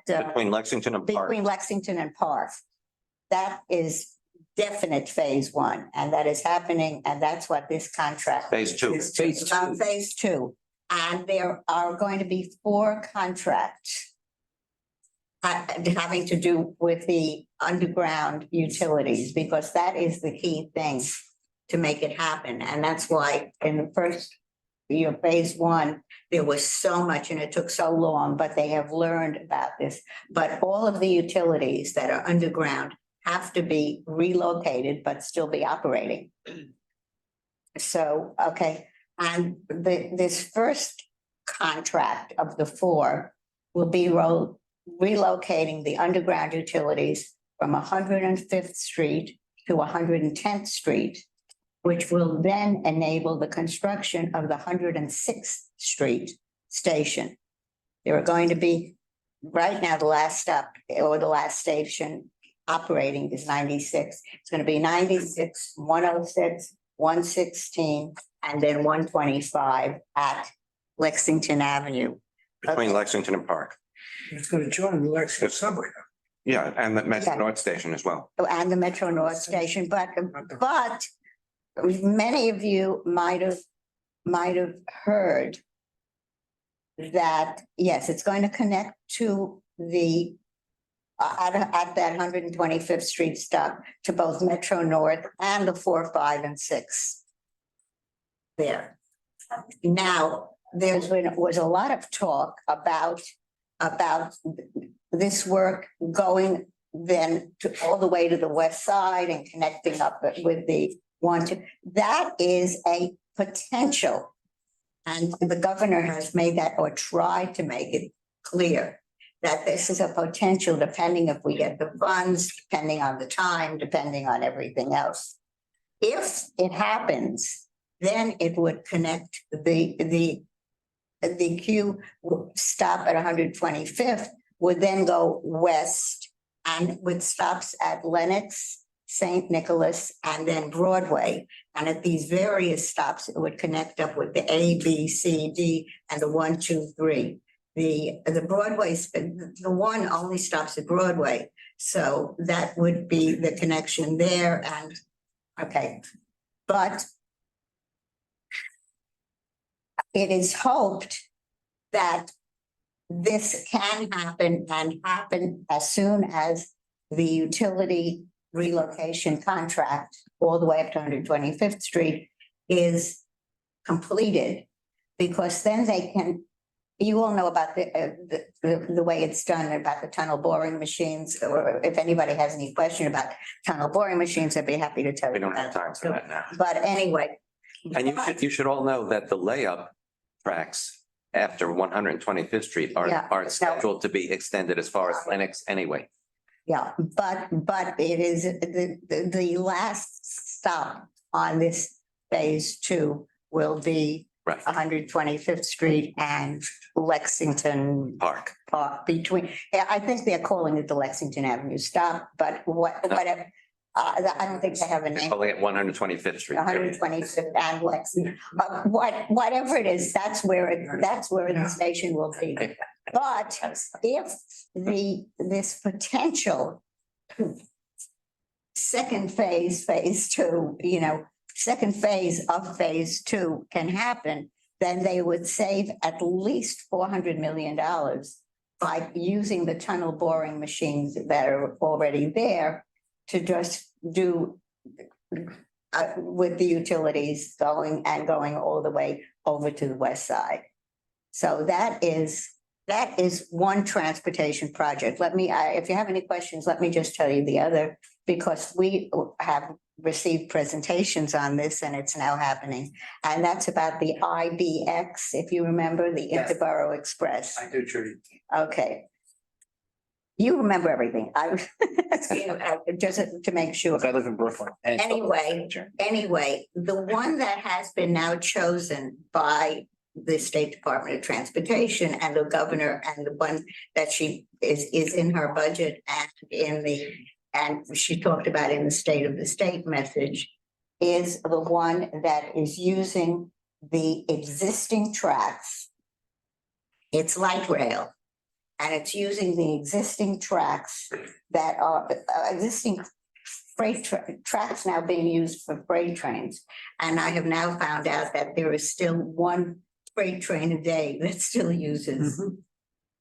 Between Lexington and Park. Between Lexington and Park. That is definite phase 1, and that is happening, and that's what this contract. Phase 2. is. Phase 2, and there are going to be 4 contracts having to do with the underground utilities, because that is the key thing to make it happen. And that's why in the first, phase 1, there was so much and it took so long, but they have learned about this. But all of the utilities that are underground have to be relocated, but still be operating. So, okay, and this first contract of the 4 will be relocating the underground utilities from 105th Street to 110th Street, which will then enable the construction of the 106th Street station. There are going to be, right now, the last stop or the last station operating is 96. It's going to be 96, 106, 116, and then 125 at Lexington Avenue. Between Lexington and Park. It's gonna join the Lexington subway. Yeah, and the Metro Okay. North Station as well. And the Metro North Station, but many of you might have heard that, yes, it's going to connect to the at that 125th Street stop to both Metro North and the 4, 5, and 6. There. Now, was a lot of talk about this work going then to all the way to the west side and connecting up with the that is a potential. And the governor has made that or tried to make it clear that this is a potential depending if we get the funds, depending on the time, depending on everything else. If it happens, then it would connect the queue stop at 125th would then go west and with stops at Lenox, St. Nicholas, and then Broadway. And at these various stops, it would connect up with the A, B, C, D, and the 1, 2, 3. The Broadway, the one only stops at Broadway. So that would be the connection there and, okay. But it is hoped that this can happen and happen as soon as the utility relocation contract all the way up to 125th Street is completed. Because then they can, you all know about the way it's done, about the tunnel boring machines, or if anybody has any question about tunnel boring machines, I'd be happy to tell you. We don't have about time for that now. But anyway. And you should all know that the layup tracks after 125th Street Yeah. are scheduled to be extended as far as Lenox anyway. Yeah, but it is the last stop on this phase 2 will be Right. 125th Street and Lexington Park. Park between, yeah, I think they're calling it the Lexington Avenue stop, but whatever. I don't think they have a name. Calling it 125th Street. 125th and Lexington, whatever it is, that's where the station will be. But if this potential second phase, phase 2, second phase of phase 2 can happen, then they would save at least $400 million by using the tunnel boring machines that are already there to just do with the utilities going all the way over to the west side. So that is one transportation project. If you have any questions, let me just tell you the other, because we have received presentations on this and it's now happening. And that's about the IBX, if you remember, the Yes. Interborough Express. I do, Trudy. Okay. You remember everything. Just to make sure. I live in Brooklyn. and it's- Anyway, the one that has been now chosen by the State Department of Transportation and the governor, and the one that she is in her budget and she talked about in the State of the State message, is the one that is using the existing tracks. It's light rail. And it's using the existing tracks that are existing freight tracks now being used for freight trains. And I have now found out that there is still one freight train a day that still uses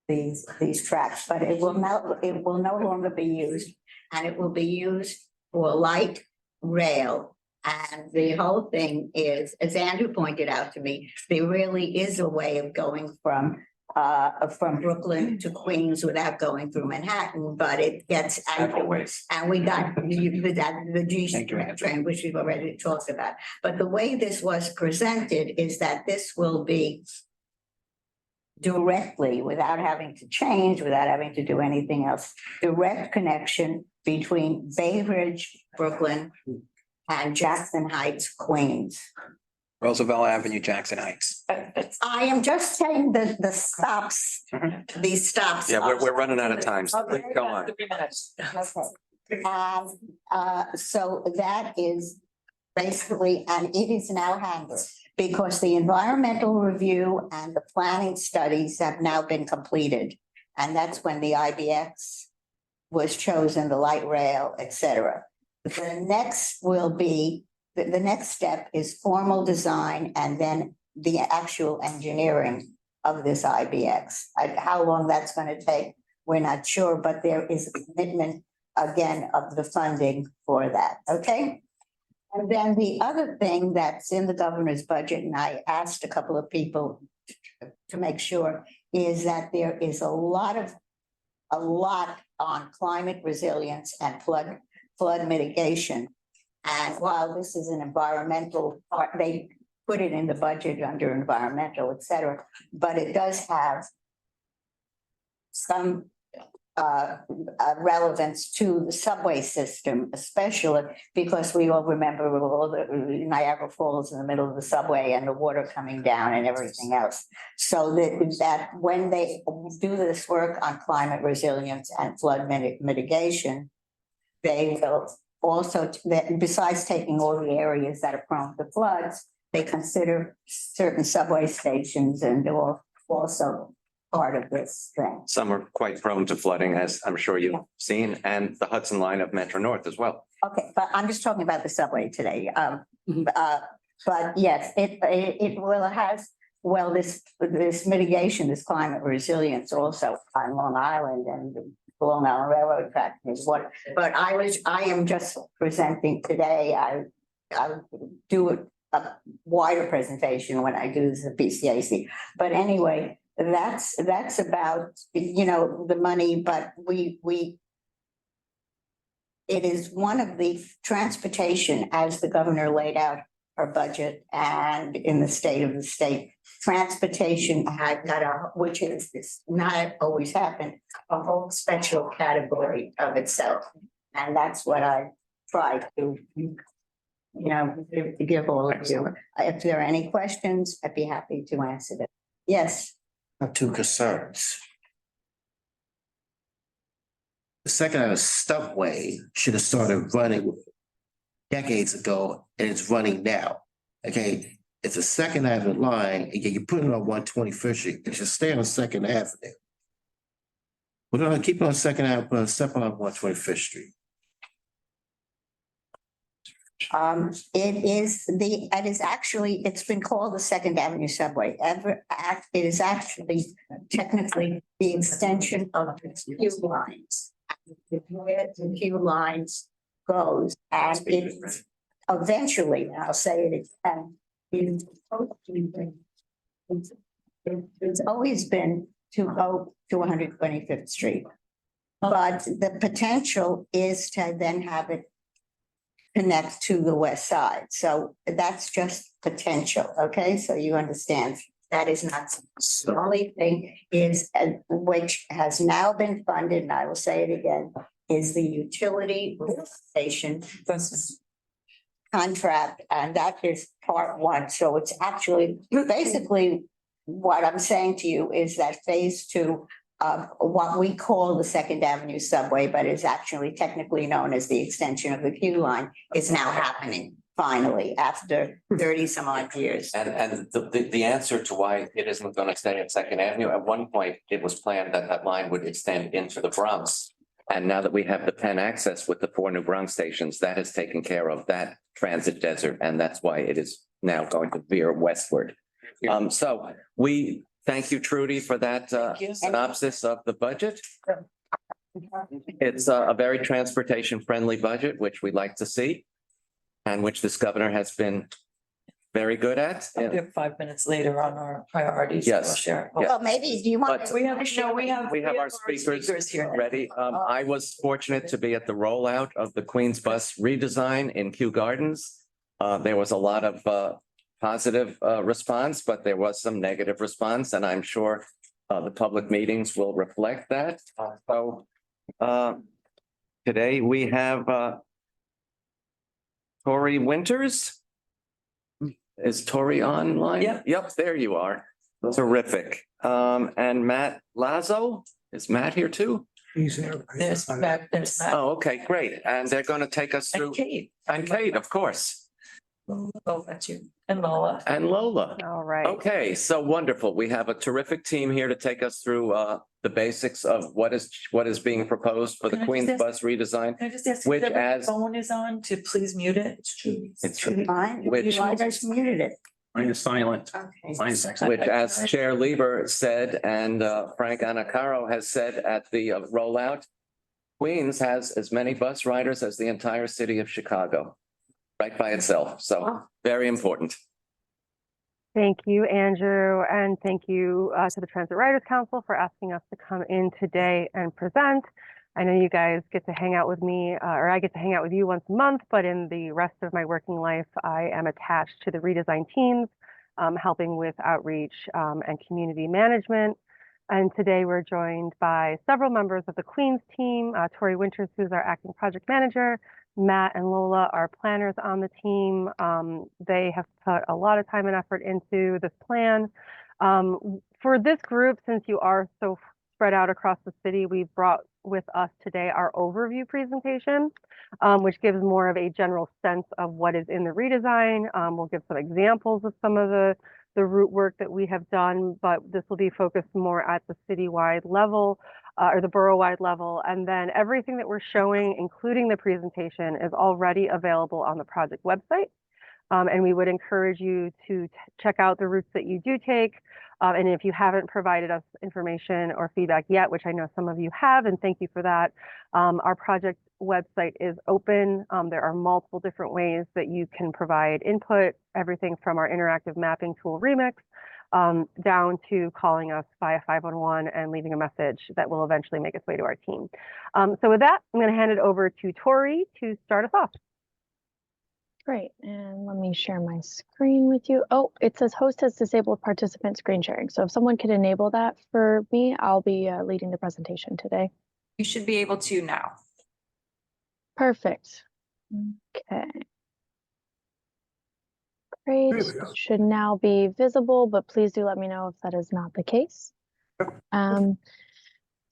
these tracks, but it will no longer be used. And it will be used for light rail. And the whole thing is, as Andrew pointed out to me, there really is a way of going from Brooklyn to Queens without going through Manhattan, but it gets. Several ways. And we got the G train, which we've already talked about. But the way this was presented is that this will be directly, without having to change, without having to do anything else, direct connection between Bay Ridge, Brooklyn, and Jackson Heights, Queens. Roosevelt Avenue, Jackson Heights. I am just saying that the stops, these stops. Yeah, we're running out of time. So Okay. go on. 3 minutes. Okay. So that is basically, and it is now handled because the environmental review and the planning studies have now been completed. And that's when the IBX was chosen, the light rail, et cetera. The next will be, the next step is formal design and then the actual engineering of this IBX. How long that's going to take, we're not sure, but there is a commitment again of the funding for that, okay? And then the other thing that's in the governor's budget, and I asked a couple of people to make sure, is that there is a lot on climate resilience and flood mitigation. And while this is an environmental part, they put it in the budget under environmental, et cetera, but it does have some relevance to the subway system, especially because we all remember all the Niagara Falls in the middle of the subway and the water coming down and everything else. So that when they do this work on climate resilience and flood mitigation, they will also, besides taking all the areas that are prone to floods, they consider certain subway stations and also part of this thing. Some are quite prone to flooding, as I'm sure you've seen, and the Hudson line of Metro North as well. Okay, but I'm just talking about the subway today. But yes, it will has, well, this mitigation, this climate resilience also on Long Island and the Long Island Railroad track is what, but I am just presenting today. I'll do a wider presentation when I do the PCAC. But anyway, that's about, the money, but it is one of the transportation, as the governor laid out her budget and in the state of the state, transportation had got which is not always happened, a whole special category of itself. And that's what I tried to, give all of you. If there are any questions, I'd be happy to answer them. Yes. I have two concerns. The second subway should have started running decades ago and it's running now. Okay, it's a Second Avenue line, and you put it on 125th Street, it should stay on Second Avenue. We're gonna keep it on Second Avenue, but step on 125th Street. It is actually, it's been called the Second Avenue Subway. It is actually technically the extension of the Q lines. Where the Q lines goes, and it eventually, I'll say it again, it's always been to go to 125th Street. But the potential is to then have it connect to the west side. So that's just potential, okay? So you understand that is not, the only thing is, which has now been funded, and I will say it again, is the utility station contract, and that is part one. So it's actually, basically, what I'm saying to you is that phase two of what we call the Second Avenue subway, but is actually technically known as the extension of the Q line, is now happening finally after 30 some odd years. And the answer to why it isn't going to stay at Second Avenue, at one point, it was planned that that line would extend into the Bronx. And now that we have the Penn access with the 4 new Bronx stations, that has taken care of that transit desert. And that's why it is now going to veer westward. So we thank you, Trudy, for that synopsis of the budget. It's a very transportation friendly budget, which we'd like to see, and which this governor has been very good at. We have 5 minutes later on our priorities. Yes. We'll share. Well, maybe, do you want? But We have our speakers here. ready. I was fortunate to be at the rollout of the Queens Bus redesign in Kew Gardens. There was a lot of positive response, but there was some negative response, and I'm sure the public meetings will reflect that. So today we have Tori Winters. Is Tori online? Yep. Yep, there you are. Terrific. And Matt Lazo, is Matt here too? He's there. There's Matt, there's Matt. Oh, okay, great. And they're going to take us through. And Kate. And Kate, of course, Oh, that's you. And Lola. and Lola. All right. Okay, so wonderful. We have a terrific team here to take us through the basics of what is being proposed for the Can I just Queens ask- bus redesign. Can I just ask Which if the as- phone is on to please mute it? It's true. It's Fine, Which- I just muted it. Mine is silent. Okay. Mine- Which, as Chair Lieber said, and Frank Anacaro has said at the rollout, Queens has as many bus riders as the entire city of Chicago, right by itself. So very important. Thank you, Andrew, and thank you to the Transit Riders Council for asking us to come in today and present. I know you guys get to hang out with me, or I get to hang out with you once a month, but in the rest of my working life, I am attached to the redesign teams, helping with outreach and community management. And today we're joined by several members of the Queens team, Tori Winters, who's our acting project manager, Matt and Lola are planners on the team. They have put a lot of time and effort into this plan. For this group, since you are so spread out across the city, we've brought with us today our overview presentation, which gives more of a general sense of what is in the redesign. We'll give some examples of some of the route work that we have done, but this will be focused more at the citywide level or the borough-wide level. And then everything that we're showing, including the presentation, is already available on the project website. And we would encourage you to check out the routes that you do take. And if you haven't provided us information or feedback yet, which I know some of you have, and thank you for that, our project website is open. There are multiple different ways that you can provide input, everything from our interactive mapping tool Remix down to calling us via 511 and leaving a message that will eventually make its way to our team. So with that, I'm going to hand it over to Tori to start us off. Great, and let me share my screen with you. Oh, it says host has disabled participant screen sharing. So if someone could enable that for me, I'll be leading the presentation today. You should be able to now. Perfect. Okay. Great, There we go. it should now be visible, but please do let me know if that is not the case.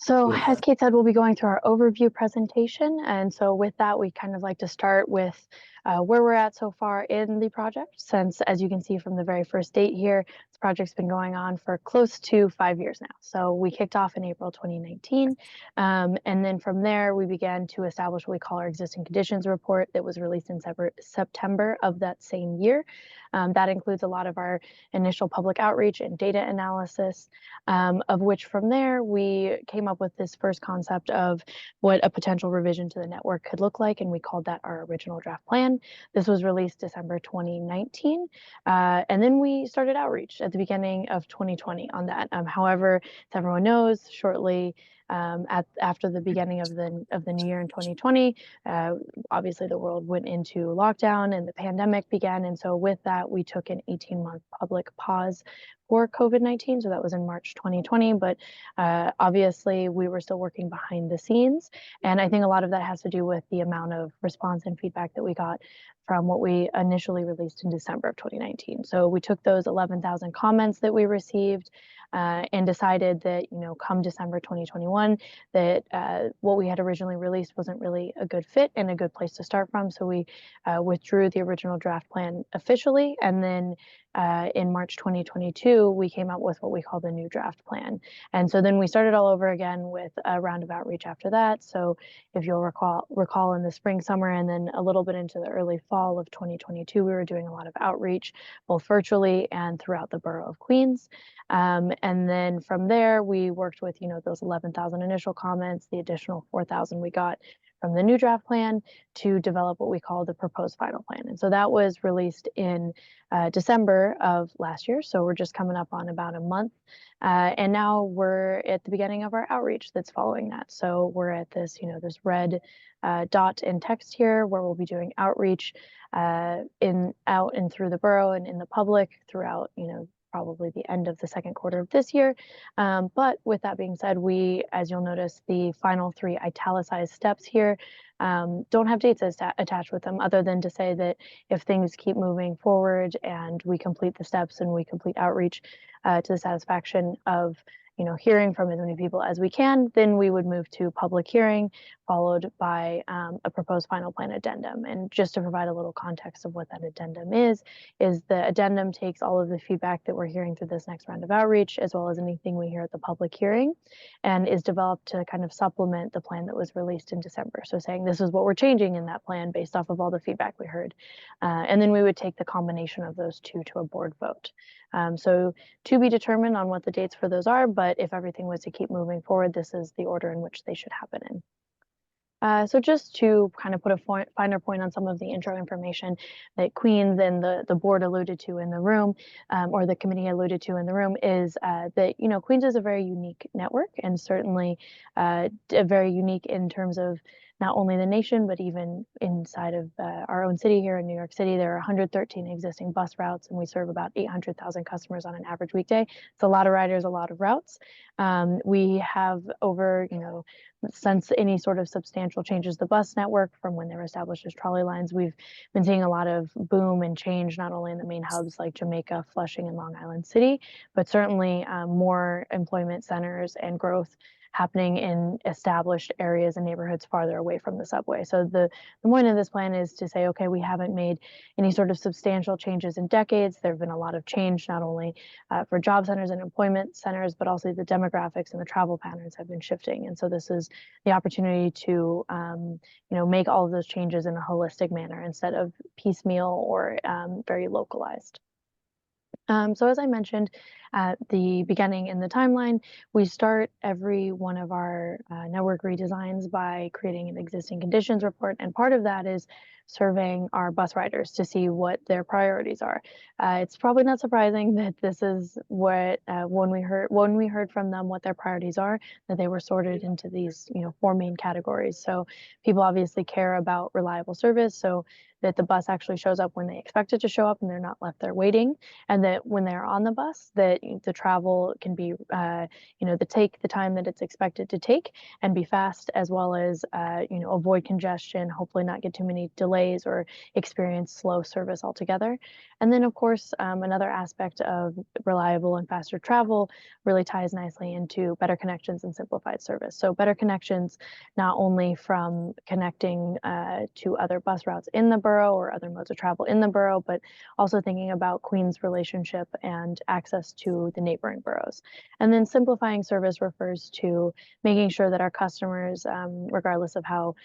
So as Kate said, we'll be going through our overview presentation. And so with that, we kind of like to start with where we're at so far in the project, since as you can see from the very first date here, this project's been going on for close to 5 years now. So we kicked off in April 2019. And then from there, we began to establish what we call our existing conditions report that was released in September of that same year. That includes a lot of our initial public outreach and data analysis, of which from there, we came up with this first concept of what a potential revision to the network could look like, and we called that our original draft plan. This was released December 2019, and then we started outreach at the beginning of 2020 on that. However, as everyone knows, shortly after the beginning of the new year in 2020, obviously the world went into lockdown and the pandemic began, and so with that, we took an 18-month public pause for COVID-19. So that was in March 2020, but obviously we were still working behind the scenes. And I think a lot of that has to do with the amount of response and feedback that we got from what we initially released in December of 2019. So we took those 11,000 comments that we received and decided that, come December 2021, that what we had originally released wasn't really a good fit and a good place to start from. So we withdrew the original draft plan officially. And then in March 2022, we came out with what we call the new draft plan. And so then we started all over again with a round of outreach after that. So if you'll recall in the spring, summer, and then a little bit into the early fall of 2022, we were doing a lot of outreach, both virtually and throughout the borough of Queens. And then from there, we worked with, those 11,000 initial comments, the additional 4,000 we got from the new draft plan to develop what we call the proposed final plan. And so that was released in December of last year. So we're just coming up on about a month. And now we're at the beginning of our outreach that's following that. So we're at this, this red dot in text here where we'll be doing outreach out and through the borough and in the public throughout, probably the end of the second quarter of this year. But with that being said, we, as you'll notice, the final 3 italicized steps here don't have dates attached with them, other than to say that if things keep moving forward and we complete the steps and we complete outreach to the satisfaction of hearing from as many people as we can, then we would move to public hearing, followed by a proposed final plan addendum. And just to provide a little context of what that addendum is the addendum takes all of the feedback that we're hearing through this next round of outreach, as well as anything we hear at the public hearing, and is developed to kind of supplement the plan that was released in December. So saying this is what we're changing in that plan based off of all the feedback we heard. And then we would take the combination of those 2 to a board vote. So to be determined on what the dates for those are, but if everything was to keep moving forward, this is the order in which they should happen in. So just to kind of put a finer point on some of the intro information that Queens and the board alluded to in the room, or the committee alluded to in the room, is that Queens is a very unique network, and certainly very unique in terms of not only the nation, but even inside of our own city here in New York City. There are 113 existing bus routes, and we serve about 800,000 customers on an average weekday. It's a lot of riders, a lot of routes. We have over, since any sort of substantial changes to the bus network from when they were established as trolley lines, we've been seeing a lot of boom and change, not only in the main hubs like Jamaica, Flushing, and Long Island City, but certainly more employment centers and growth happening in established areas and neighborhoods farther away from the subway. So the point of this plan is to say, okay, we haven't made any sort of substantial changes in decades. There have been a lot of change, not only for job centers and employment centers, but also the demographics and the travel patterns have been shifting. And so this is the opportunity to, make all of those changes in a holistic manner instead of piecemeal or very localized. So as I mentioned at the beginning in the timeline, we start every one of our network redesigns by creating an existing conditions report. And part of that is surveying our bus riders to see what their priorities are. It's probably not surprising that this is what, when we heard from them what their priorities are, that they were sorted into these, 4 main categories. So people obviously care about reliable service, so that the bus actually shows up when they expect it to show up and they're not left there waiting, and that when they're on the bus, that the travel can be, take the time that it's expected to take and be fast, as well as, avoid congestion, hopefully not get too many delays or experience slow service altogether. And then, of course, another aspect of reliable and faster travel really ties nicely into better connections and simplified service. So better connections, not only from connecting to other bus routes in the borough or other modes of travel in the borough, but also thinking about Queens' relationship and access to the neighboring boroughs. And then simplifying service refers to making sure that our customers, regardless of how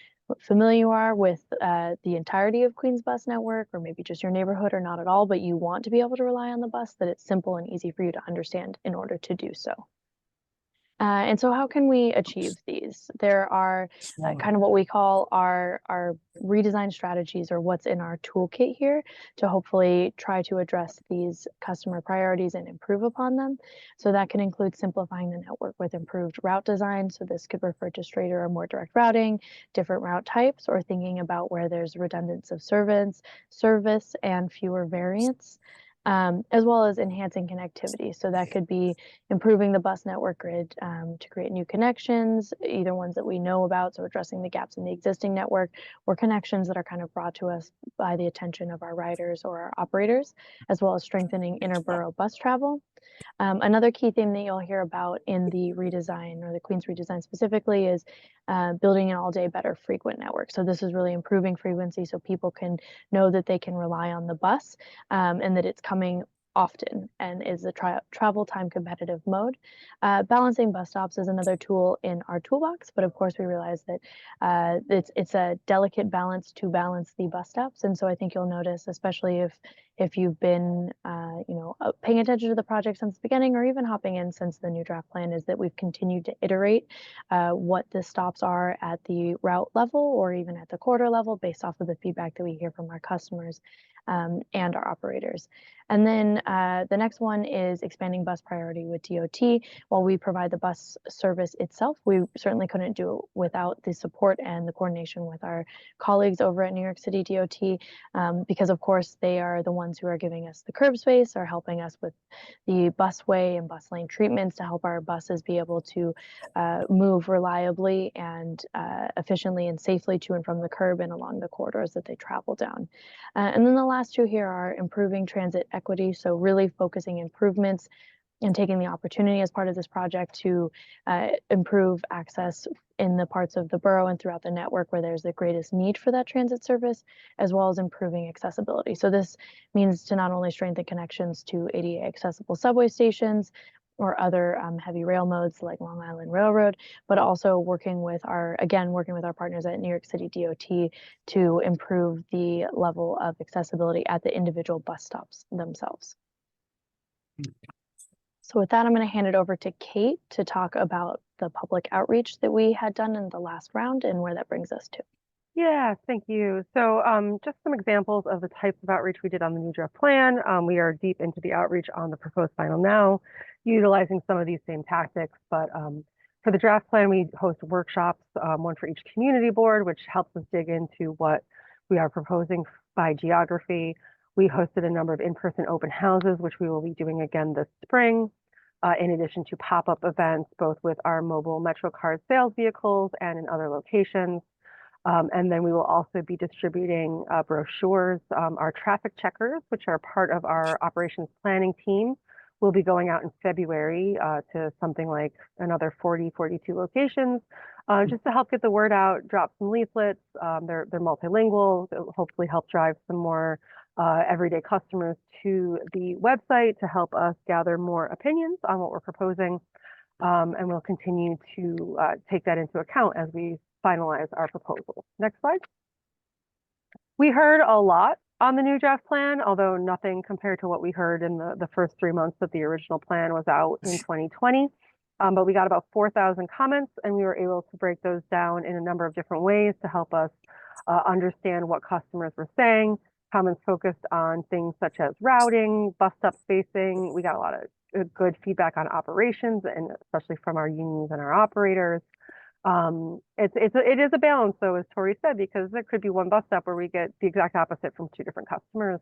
familiar you are with the entirety of Queens bus network, or maybe just your neighborhood or not at all, but you want to be able to rely on the bus, that it's simple and easy for you to understand in order to do so. And so how can we achieve these? There are kind of what we call our redesign strategies, or what's in our toolkit here, to hopefully try to address these customer priorities and improve upon them. So that can include simplifying the network with improved route design. So this could refer to straighter or more direct routing, different route types, or thinking about where there's redundance of service and fewer variants. As well as enhancing connectivity. So that could be improving the bus network grid to create new connections, either ones that we know about, so addressing the gaps in the existing network, or connections that are kind of brought to us by the attention of our riders or our operators, as well as strengthening interborough bus travel. Another key theme that you'll hear about in the redesign, or the Queens redesign specifically, is building an all-day better frequent network. So this is really improving frequency so people can know that they can rely on the bus, and that it's coming often and is a travel time competitive mode. Balancing bus stops is another tool in our toolbox, but of course we realize that it's a delicate balance to balance the bus stops. And so I think you'll notice, especially if you've been paying attention to the project since the beginning, or even hopping in since the new draft plan, is that we've continued to iterate what the stops are at the route level, or even at the corridor level, based off of the feedback that we hear from our customers. and our operators. And then the next one is expanding bus priority with DOT. While we provide the bus service itself, we certainly couldn't do it without the support and the coordination with our colleagues over at New York City DOT, because of course they are the ones who are giving us the curb space, are helping us with the busway and bus lane treatments to help our buses be able to move reliably and efficiently and safely to and from the curb and along the corridors that they travel down. And then the last two here are improving transit equity, so really focusing improvements and taking the opportunity as part of this project to improve access in the parts of the borough and throughout the network where there's the greatest need for that transit service, as well as improving accessibility. So this means to not only strengthen connections to ADA accessible subway stations or other heavy rail modes like Long Island Railroad, but also working with our partners at New York City DOT to improve the level of accessibility at the individual bus stops themselves. So with that, I'm going to hand it over to Kate to talk about the public outreach that we had done in the last round and where that brings us to. Yeah, thank you. So just some examples of the types of outreach we did on the new draft plan. We are deep into the outreach on the proposed final now, utilizing some of these same tactics. But for the draft plan, we host workshops, one for each community board, which helps us dig into what we are proposing by geography. We hosted a number of in-person open houses, which we will be doing again this spring, in addition to pop-up events, both with our mobile MetroCard sales vehicles and in other locations. And then we will also be distributing brochures. Our traffic checkers, which are part of our operations planning team, will be going out in February to something like another 42 locations, just to help get the word out, drop some leaflets. They're multilingual. They'll hopefully help drive some more everyday customers to the website to help us gather more opinions on what we're proposing. And we'll continue to take that into account as we finalize our proposal. Next slide. We heard a lot on the new draft plan, although nothing compared to what we heard in the first 3 months that the original plan was out in 2020. But we got about 4,000 comments, and we were able to break those down in a number of different ways to help us understand what customers were saying. Comments focused on things such as routing, bus stop spacing. We got a lot of good feedback on operations, and especially from our unions and our operators. It is a balance, though, as Tori said, because there could be one bus stop where we get the exact opposite from 2 different customers,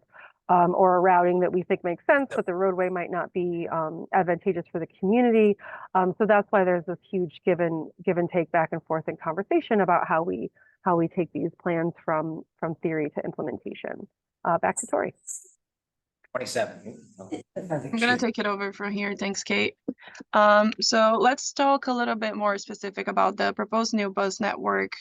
or a routing that we think makes sense, but the roadway might not be advantageous for the community. So that's why there's this huge give and take back and forth in conversation about how we take these plans from theory to implementation. Back to Tori. 27. I'm gonna take it over from here. Thanks, Kate. So let's talk a little bit more specific about the proposed new bus network.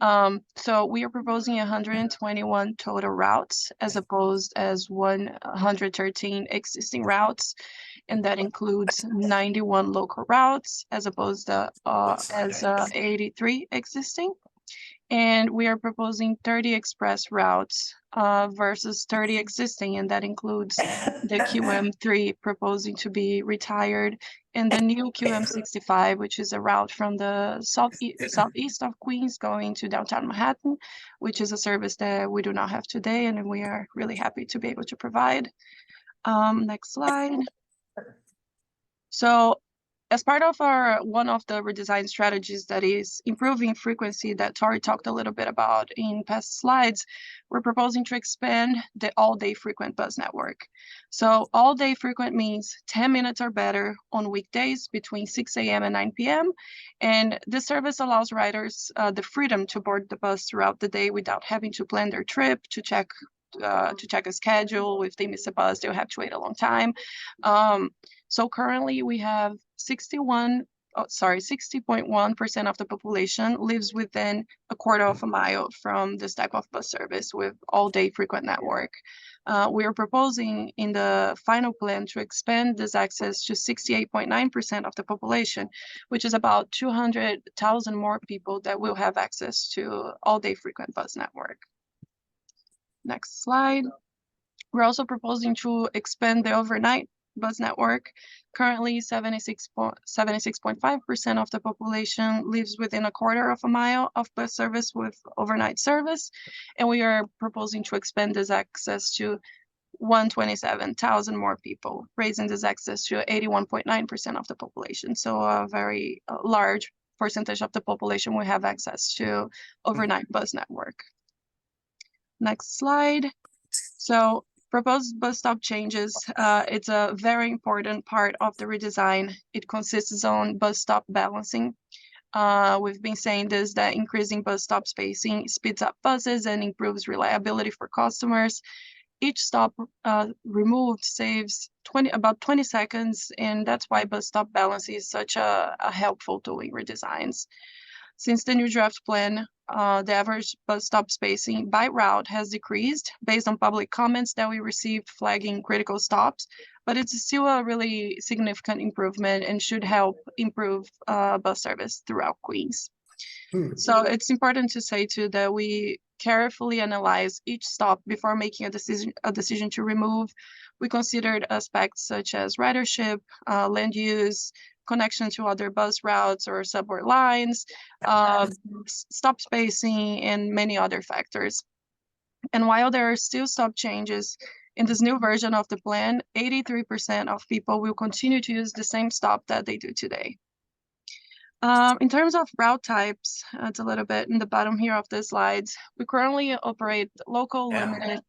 So we are proposing 121 total routes as opposed as 113 existing routes, and that includes 91 local routes as opposed to 83 existing. And we are proposing 30 express routes versus 30 existing, and that includes the QM3 proposing to be retired, and the new QM65, which is a route from the southeast of Queens going to downtown Manhattan, which is a service that we do not have today, and we are really happy to be able to provide. Next slide. So as part of one of the redesign strategies that is improving frequency that Tori talked a little bit about in past slides, we're proposing to expand the all-day frequent bus network. So all-day frequent means 10 minutes or better on weekdays between 6 a.m. and 9 p.m. And this service allows riders the freedom to board the bus throughout the day without having to plan their trip, to check a schedule. If they miss a bus, they'll have to wait a long time. So currently we have 60.1% of the population lives within a quarter of a mile from this type of bus service with all-day frequent network. We are proposing in the final plan to expand this access to 68.9% of the population, which is about 200,000 more people that will have access to all-day frequent bus network. Next slide. We're also proposing to expand the overnight bus network. Currently, 76.5% of the population lives within a quarter of a mile of bus service with overnight service. And we are proposing to expand this access to 127,000 more people, raising this access to 81.9% of the population. So a very large percentage of the population will have access to overnight bus network. Next slide. So proposed bus stop changes, it's a very important part of the redesign. It consists on bus stop balancing. We've been saying this, that increasing bus stop spacing speeds up buses and improves reliability for customers. Each stop removed saves about 20 seconds, and that's why bus stop balance is such a helpful tool in redesigns. Since the new draft plan, the average bus stop spacing by route has decreased based on public comments that we received flagging critical stops, but it's still a really significant improvement and should help improve bus service throughout Queens. So it's important to say too that we carefully analyze each stop before making a decision to remove. We considered aspects such as ridership, land use, connection to other bus routes or subway lines, stop spacing, and many other factors. And while there are still stop changes in this new version of the plan, 83% of people will continue to use the same stop that they do today. In terms of route types, it's a little bit in the bottom here of the slides. We currently operate local, limited,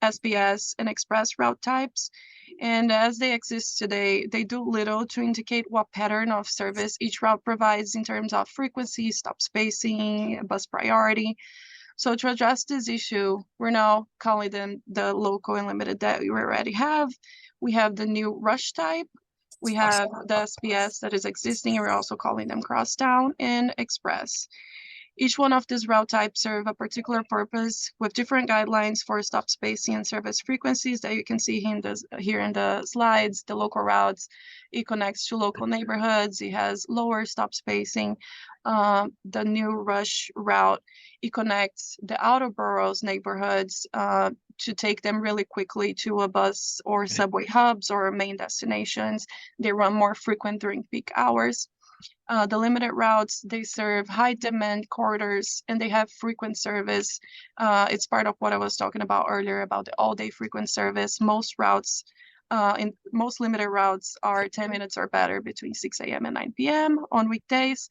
SPS, and express route types. And as they exist today, they do little to indicate what pattern of service each route provides in terms of frequency, stop spacing, bus priority. So to address this issue, we're now calling them the local and limited that we already have. We have the new rush type. We have the SPS that is existing, and we're also calling them crosstown and express. Each one of these route types serve a particular purpose with different guidelines for stop spacing and service frequencies that you can see here in the slides. The local routes, it connects to local neighborhoods. It has lower stop spacing. The new rush route, it connects the outer boroughs neighborhoods to take them really quickly to a bus or subway hubs or main destinations. They run more frequent during peak hours. The limited routes, they serve high demand corridors and they have frequent service. It's part of what I was talking about earlier about the all day frequent service. Most routes, in most limited routes are 10 minutes or better between 6 a.m. and 9 p.m. on weekdays.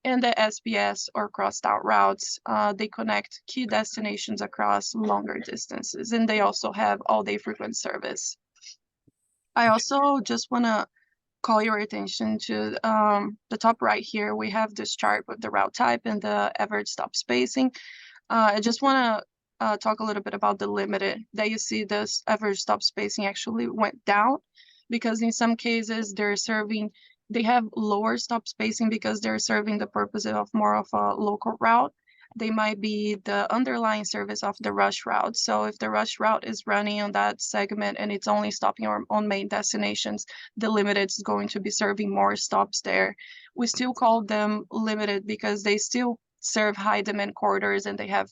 And the SPS or crossed-out routes, they connect key destinations across longer distances, and they also have all-day frequent service. I also just want to call your attention to the top right here. We have this chart with the route type and the average stop spacing. I just want to talk a little bit about the limited. That you see this average stop spacing actually went down because in some cases they have lower stop spacing because they're serving the purpose of more of a local route. They might be the underlying service of the rush route. So if the rush route is running on that segment and it's only stopping on main destinations, the limited is going to be serving more stops there. We still call them limited because they still serve high demand corridors and they have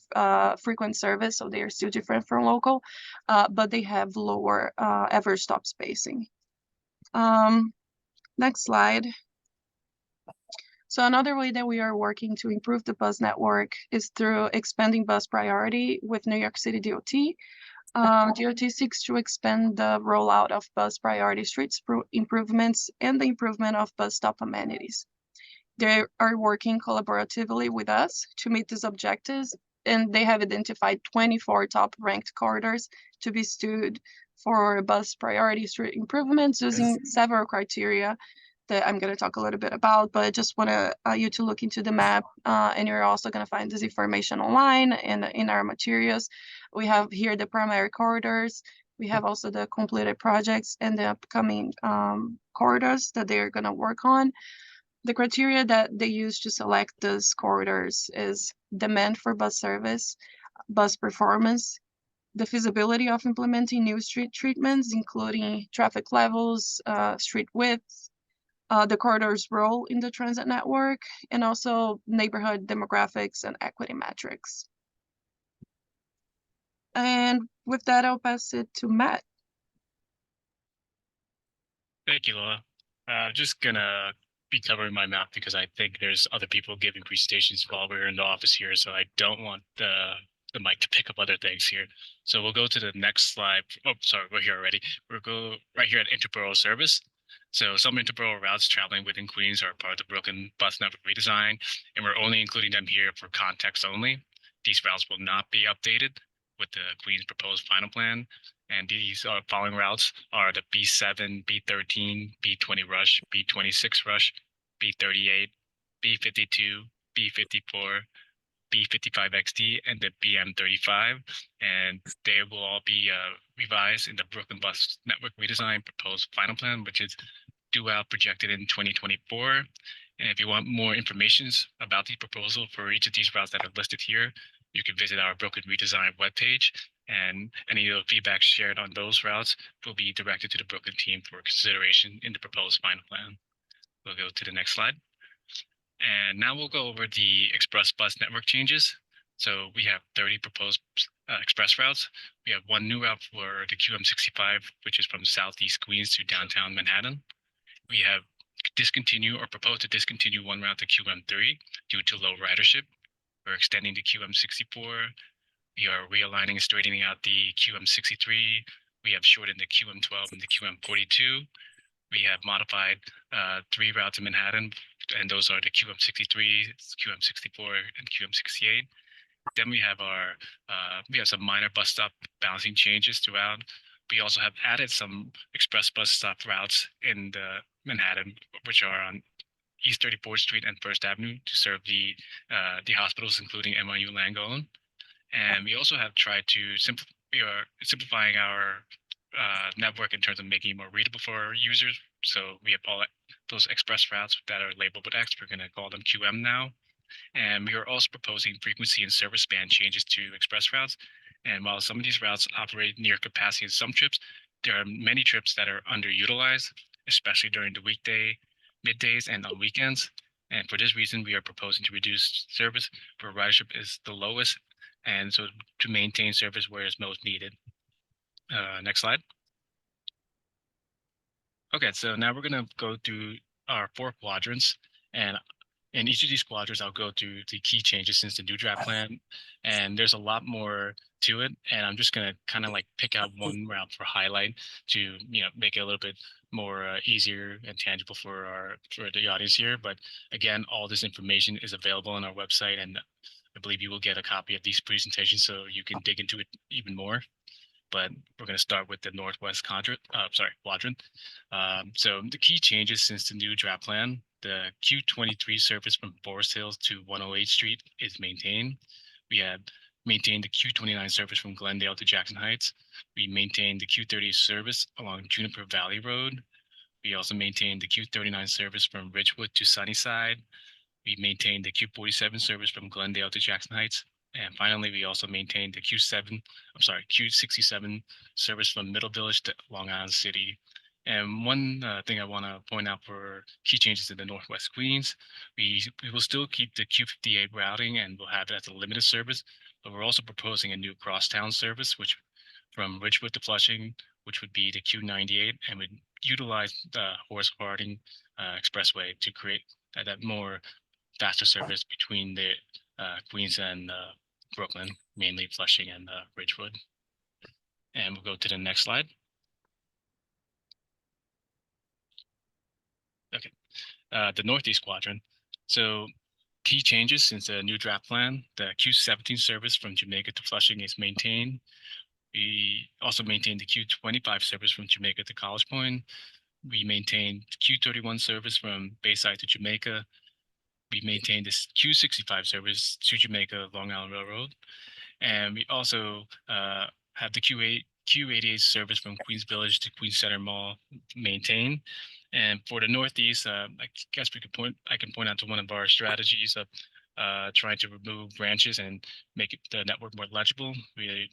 frequent service, so they are still different from local, but they have lower average stop spacing. Next slide. So another way that we are working to improve the bus network is through expanding bus priority with New York City DOT. DOT seeks to expand the rollout of bus priority streets improvements and the improvement of bus stop amenities. They are working collaboratively with us to meet these objectives, and they have identified 24 top ranked corridors to be studied for bus priority street improvements using several criteria that I'm going to talk a little bit about, but I just want you to look into the map, and you're also going to find this information online and in our materials. We have here the primary corridors. We have also the completed projects and the upcoming corridors that they're going to work on. The criteria that they use to select those corridors is demand for bus service, bus performance, the feasibility of implementing new street treatments, including traffic levels, street widths, the corridor's role in the transit network, and also neighborhood demographics and equity metrics. And with that, I'll pass it to Matt. Thank you, Lola. Just gonna be covering my mouth because I think there's other people giving presentations while we're in the office here, so I don't want the mic to pick up other things here. So we'll go to the next slide. Oh, sorry, we're here already. We'll go right here at interborough service. So some interborough routes traveling within Queens are part of the Brooklyn bus network redesign, and we're only including them here for context only. These routes will not be updated with the Queens proposed final plan. And these following routes are the B7, B13, B20 Rush, B26 Rush, B38, B52, B54, B55XD, and the BM35. And they will all be revised in the Brooklyn Bus Network Redesign proposed final plan, which is due out projected in 2024. And if you want more information about the proposal for each of these routes that are listed here, you can visit our Brooklyn Redesign webpage, and any of the feedback shared on those routes will be directed to the Brooklyn team for consideration in the proposed final plan. We'll go to the next slide. And now we'll go over the express bus network changes. So we have 30 proposed express routes. We have one new route for the QM65, which is from Southeast Queens to downtown Manhattan. We have discontinue or propose to discontinue one route to QM3 due to low ridership. We're extending to QM64. We are realigning and straightening out the QM63. We have shortened the QM12 and the QM42. We have modified 3 routes in Manhattan, and those are the QM63, QM64, and QM68. Then we have some minor bus stop balancing changes throughout. We also have added some express bus stop routes in the Manhattan, which are on East 34th Street and First Avenue to serve the hospitals, including NYU Langone. And we also have tried to simplifying our network in terms of making it more readable for our users. So we have all those express routes that are labeled with X. We're going to call them QM now. And we are also proposing frequency and service span changes to express routes. And while some of these routes operate near capacity in some trips, there are many trips that are underutilized, especially during the weekday, middays, and on weekends. And for this reason, we are proposing to reduce service where ridership is the lowest, and so to maintain service where it's most needed. Next slide. Okay, so now we're going to go through our 4 quadrants, and in each of these quadrants, I'll go through the key changes since the new draft plan, and there's a lot more to it, and I'm just going to kind of like pick out one route for highlight to make it a little bit more easier and tangible for the audience here. But again, all this information is available on our website, and I believe you will get a copy of these presentations so you can dig into it even more. But we're going to start with the northwest quadrant. So the key changes since the new draft plan: the Q23 service from Forest Hills to 108th Street is maintained. We have maintained the Q29 service from Glendale to Jackson Heights. We maintained the Q30 service along Juniper Valley Road. We also maintained the Q39 service from Ridgewood to Sunnyside. We maintained the Q47 service from Glendale to Jackson Heights. And finally, we also maintained the Q67 service from Middle Village to Long Island City. And one thing I want to point out for key changes in the Northwest Queens, we will still keep the Q58 routing and we'll have it as a limited service, but we're also proposing a new crosstown service, which from Ridgewood to Flushing, which would be the Q98, and would utilize the Horace Harding Expressway to create that more faster service between the Queens and Brooklyn, mainly Flushing and Ridgewood. And we'll go to the next slide. Okay, the Northeast Quadrant. So key changes since the new draft plan: the Q17 service from Jamaica to Flushing is maintained. We also maintained the Q25 service from Jamaica to College Point. We maintained Q31 service from Bayside to Jamaica. We maintained this Q65 service to Jamaica Long Island Railroad. And we also have the Q88 service from Queens Village to Queens Center Mall maintained. And for the Northeast, I guess I can point out to one of our strategies of trying to remove branches and make the network more legible. We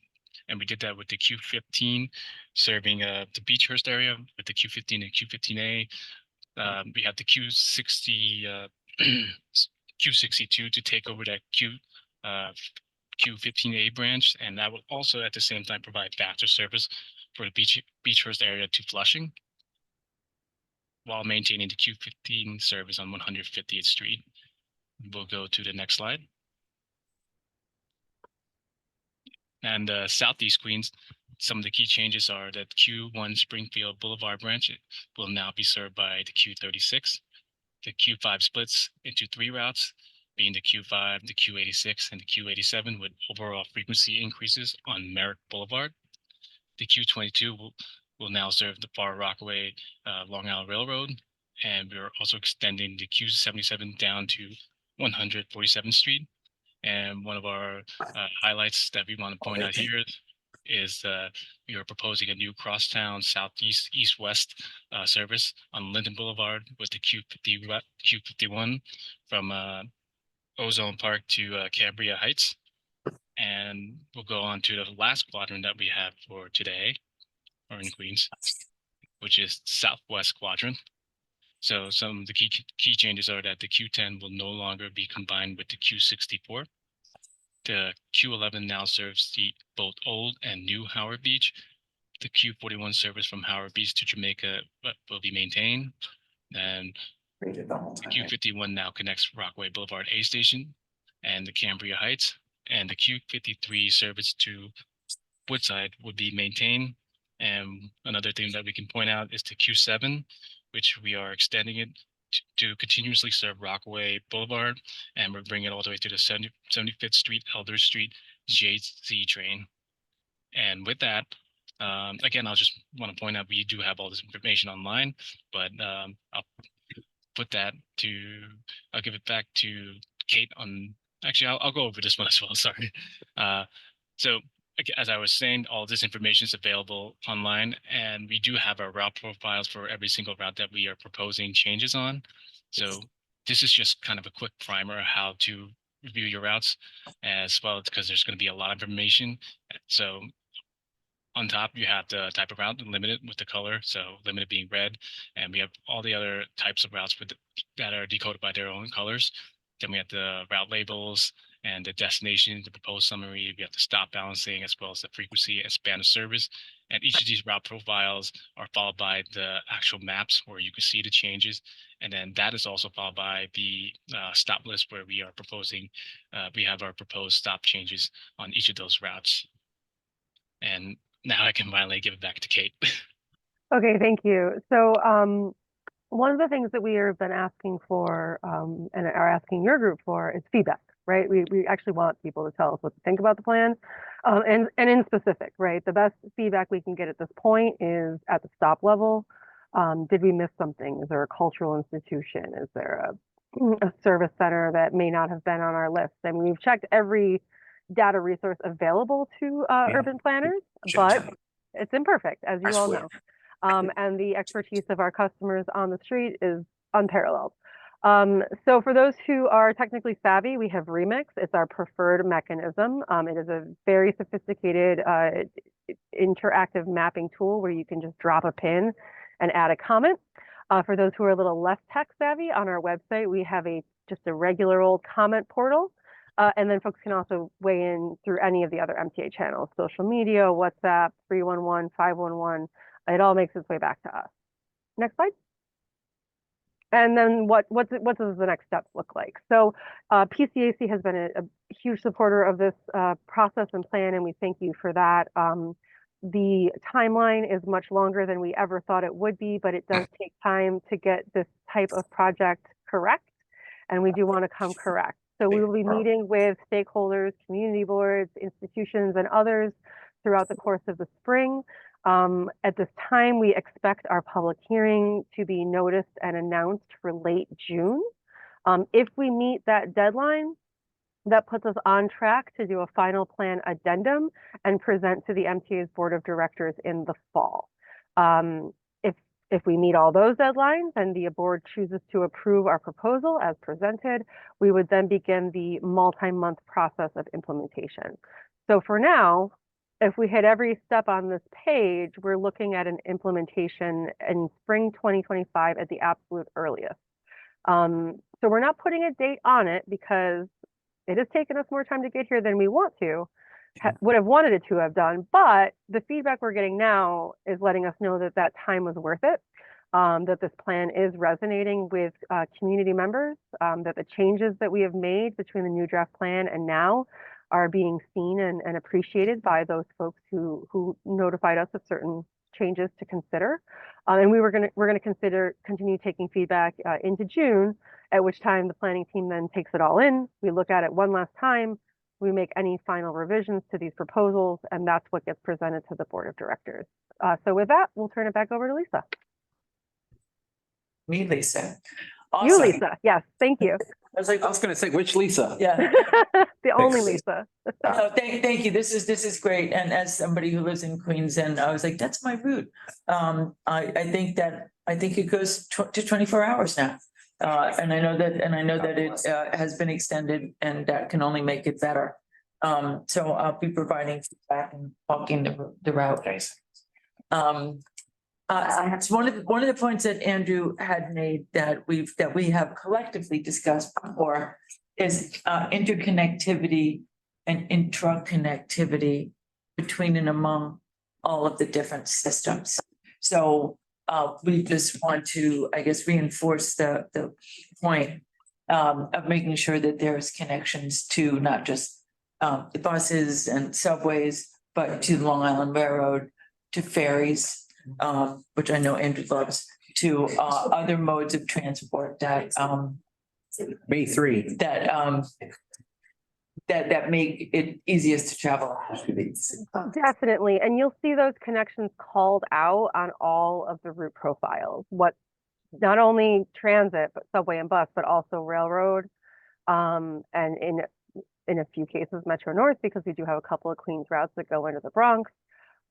did that with the Q15 serving the Beechhurst area with the Q15 and Q15A. We have the Q60 Q62 to take over that Q15A branch, and that will also at the same time provide faster service for the Beechhurst area to Flushing. while maintaining the Q15 service on 150th Street. We'll go to the next slide. And Southeast Queens, some of the key changes are that Q1 Springfield Boulevard branch will now be served by the Q36. The Q5 splits into 3 routes, being the Q5, the Q86, and the Q87, with overall frequency increases on Merrick Boulevard. The Q22 will now serve the Far Rockaway Long Island Railroad, and we're also extending the Q77 down to 147th Street. And one of our highlights that we want to point out here is we are proposing a new crosstown southeast east-west service on Linden Boulevard with the Q51 from Ozone Park to Cambria Heights. And we'll go on to the last quadrant that we have for today, or in Queens, which is southwest quadrant. So some of the key changes are that the Q10 will no longer be combined with the Q64. The Q11 now serves both old and new Howard Beach. The Q41 service from Howard Beach to Jamaica will be maintained. And the Q51 now connects Rockaway Boulevard A Station and the Cambria Heights. And the Q53 service to Woodside would be maintained. And another thing that we can point out is the Q7, which we are extending it to continuously serve Rockaway Boulevard, and we're bringing it all the way to the 75th Street, Elder Street, JZ train. And with that, again, I'll just want to point out we do have all this information online, but I'll give it back to Kate on, actually, I'll go over this one as well, sorry. So as I was saying, all this information is available online, and we do have our route profiles for every single route that we are proposing changes on. So this is just kind of a quick primer how to review your routes as well, because there's going to be a lot of information. So on top, you have the type of route limited with the color, so limited being red, and we have all the other types of routes that are decoded by their own colors. Then we have the route labels and the destination, the proposed summary. We have the stop balancing as well as the frequency and span of service. And each of these route profiles are followed by the actual maps where you can see the changes. And then that is also followed by the stop list where we are proposing, we have our proposed stop changes on each of those routes. And now I can finally give it back to Kate. Okay, thank you. So one of the things that we have been asking for and are asking your group for is feedback, right? We actually want people to tell us what to think about the plan. And in specific, right? The best feedback we can get at this point is at the stop level. Did we miss something? Is there a cultural institution? Is there a service center that may not have been on our list? And we've checked every data resource available to urban planners, but it's imperfect, as you all know. And the expertise of our customers on the street is unparalleled. So for those who are technically savvy, we have Remix. It's our preferred mechanism. It is a very sophisticated interactive mapping tool where you can just drop a pin and add a comment. For those who are a little less tech savvy, on our website, we have just a regular old comment portal. And then folks can also weigh in through any of the other MTA channels, social media, WhatsApp, 311, 511. It all makes its way back to us. Next slide. And then what does the next steps look like? So PCAC has been a huge supporter of this process and plan, and we thank you for that. The timeline is much longer than we ever thought it would be, but it does take time to get this type of project correct, and we do want to come correct. So we will be meeting with stakeholders, community boards, institutions, and others throughout the course of the spring. At this time, we expect our public hearing to be noticed and announced for late June. If we meet that deadline, that puts us on track to do a final plan addendum and present to the MTA's board of directors in the fall. If we meet all those deadlines and the board chooses to approve our proposal as presented, we would then begin the multi-month process of implementation. So for now, if we hit every step on this page, we're looking at an implementation in spring 2025 at the absolute earliest. So we're not putting a date on it because it has taken us more time to get here than we would have wanted it to have done, but the feedback we're getting now is letting us know that that time was worth it. that this plan is resonating with community members, that the changes that we have made between the new draft plan and now are being seen and appreciated by those folks who notified us of certain changes to consider. And we're gonna continue taking feedback into June, at which time the planning team then takes it all in. We look at it one last time. We make any final revisions to these proposals, and that's what gets presented to the board of directors. So with that, we'll turn it back over to Lisa. Me, Lisa. You, Awesome. Lisa. Yes, thank you. I was like, I was gonna say, which Lisa? yeah. The only Thanks. Lisa. No, thank you. This is great. And as somebody who lives in Queens, and I was like, that's my route. I think it goes to 24 hours now. And I know that it has been extended, and that can only make it better. So I'll be providing feedback and walking the route. So one of the points that Andrew had made that we have collectively discussed before is interconnectivity and intraconnectivity between and among all of the different systems. So we just want to, I guess, reinforce the point of making sure that there's connections to not just the buses and subways, but to Long Island Railroad, to ferries, which I know Andrew loves, to other modes of transport that May 3. that make it easiest to travel. Definitely. And you'll see those connections called out on all of the route profiles. What not only transit, but subway and bus, but also railroad. And in a few cases, Metro North, because we do have a couple of Queens routes that go into the Bronx.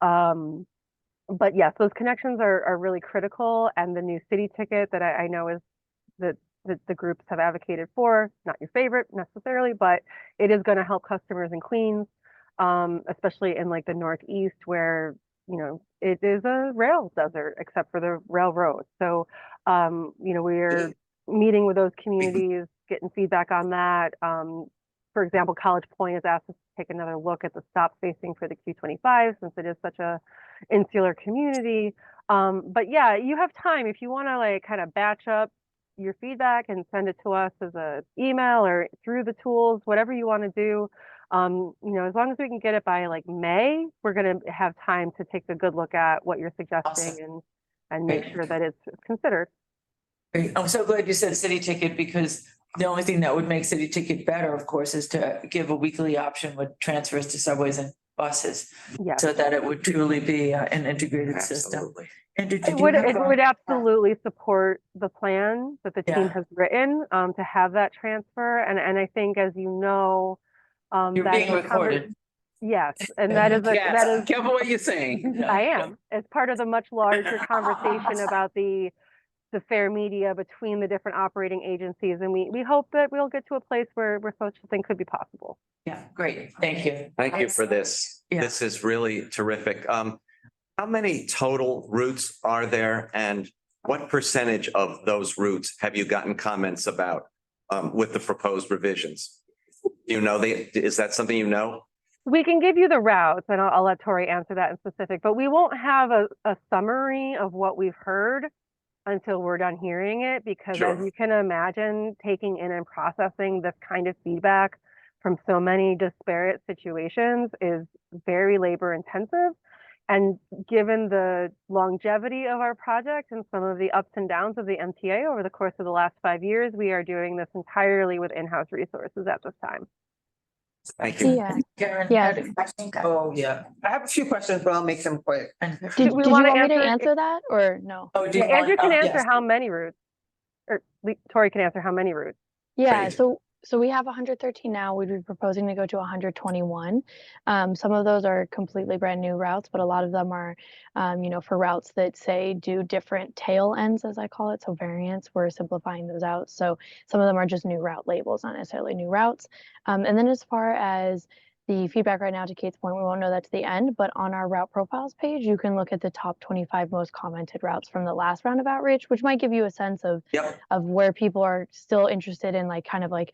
But yes, those connections are really critical. And the new city ticket that I know is that the groups have advocated for, not your favorite necessarily, but it is going to help customers in Queens, especially in like the Northeast, where, you know, it is a rail desert except for the railroad. So, you know, we're meeting with those communities, getting feedback on that. For example, College Point has asked us to take another look at the stop spacing for the Q25, since it is such a insular community. But yeah, you have time if you want to like kind of batch up your feedback and send it to us as a email or through the tools, whatever you want to do. You know, as long as we can get it by like May, we're going to have time to take a good look at what you're suggesting and make sure that it's considered. Great. I'm so glad you said city ticket, because the only thing that would make city ticket better, of course, is to give a weekly option with transfers to subways and buses. Yeah. So that it would truly be an integrated system. Absolutely. Andrew, It would absolutely support the plan that the team Yeah. has written to have that transfer. And I think, as you know, You're that being is a recorded. Yes, and that is that is Careful what you're saying. I am, as part of the much larger conversation about the fair media between the different operating agencies, and we hope that we'll get to a place where such a thing could be possible. Yeah, great. Thank you. Thank you for this. Yeah. This is really terrific. How many total routes are there, and what percentage of those routes have you gotten comments about with the proposed revisions? Do you know is that something you know? We can give you the routes, and I'll let Tori answer that in specific, but we won't have a summary of what we've heard until we're done hearing it, because Sure. as you can imagine, taking in and processing this kind of feedback from so many disparate situations is very labor intensive. And given the longevity of our project and some of the ups and downs of the MTA over the course of the last 5 years, we are doing this entirely with in-house resources at this time. Thank you. Yeah. Karen. Yeah. Oh, yeah. I have a few questions, but I'll make them quick. Did we you wanna want me to answer- answer that or no? Oh, do Yeah, you want- Andrew can oh, answer yes. how many routes, or Tori can answer how many routes. Yeah, Great. so we have 113 now. We'd be proposing to go to 121. Some of those are completely brand new routes, but a lot of them are, you know, for routes that say do different tail ends, as I call it. So variants, we're simplifying those out. So some of them are just new route labels, not necessarily new routes. And then as far as the feedback right now, to Kate's point, we won't know that to the end, but on our route profiles page, you can look at the top 25 most commented routes from the last round of outreach, which might give you a sense of Yep. where people are still interested in, like, kind of like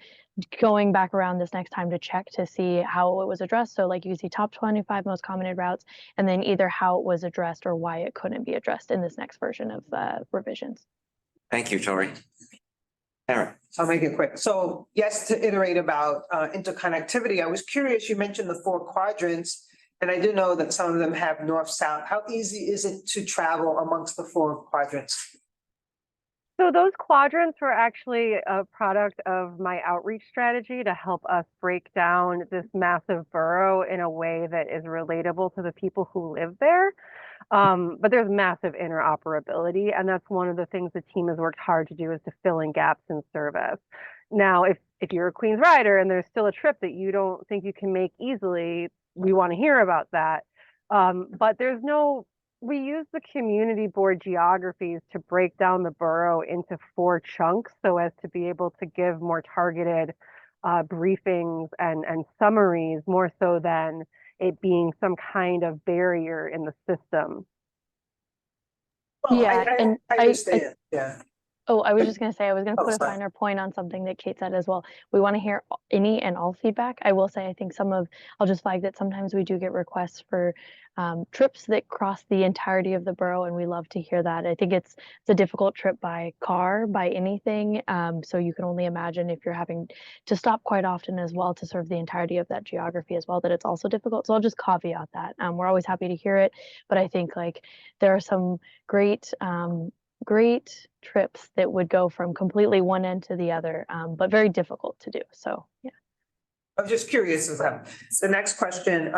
going back around this next time to check to see how it was addressed. So like you see top 25 most commented routes, and then either how it was addressed or why it couldn't be addressed in this next version of revisions. Thank you, Tori. Aaron. So I'll make it quick. So yes, to iterate about interconnectivity, I was curious, you mentioned the 4 quadrants. And I do know that some of them have north-south. How easy is it to travel amongst the 4 quadrants? So those quadrants were actually a product of my outreach strategy to help us break down this massive borough in a way that is relatable to the people who live there. But there's massive interoperability, and that's one of the things the team has worked hard to do, is to fill in gaps in service. Now, if you're a Queens rider and there's still a trip that you don't think you can make easily, we want to hear about that. But we use the community board geographies to break down the borough into 4 chunks so as to be able to give more targeted briefings and summaries, more so than it being some kind of barrier in the system. Well, Yeah, and I understand, yeah. Oh, I was just gonna say, I was gonna Oh, put a sorry. finer point on something that Kate said as well. We want to hear any and all feedback. I will say, I think I'll just flag that sometimes we do get requests for trips that cross the entirety of the borough, and we love to hear that. I think it's a difficult trip by car, by anything. So you can only imagine if you're having to stop quite often as well to serve the entirety of that geography as well, that it's also difficult. So I'll just caveat that. We're always happy to hear it, but I think like there are some great trips that would go from completely one end to the other, but very difficult to do. So yeah. I'm just curious as the next question.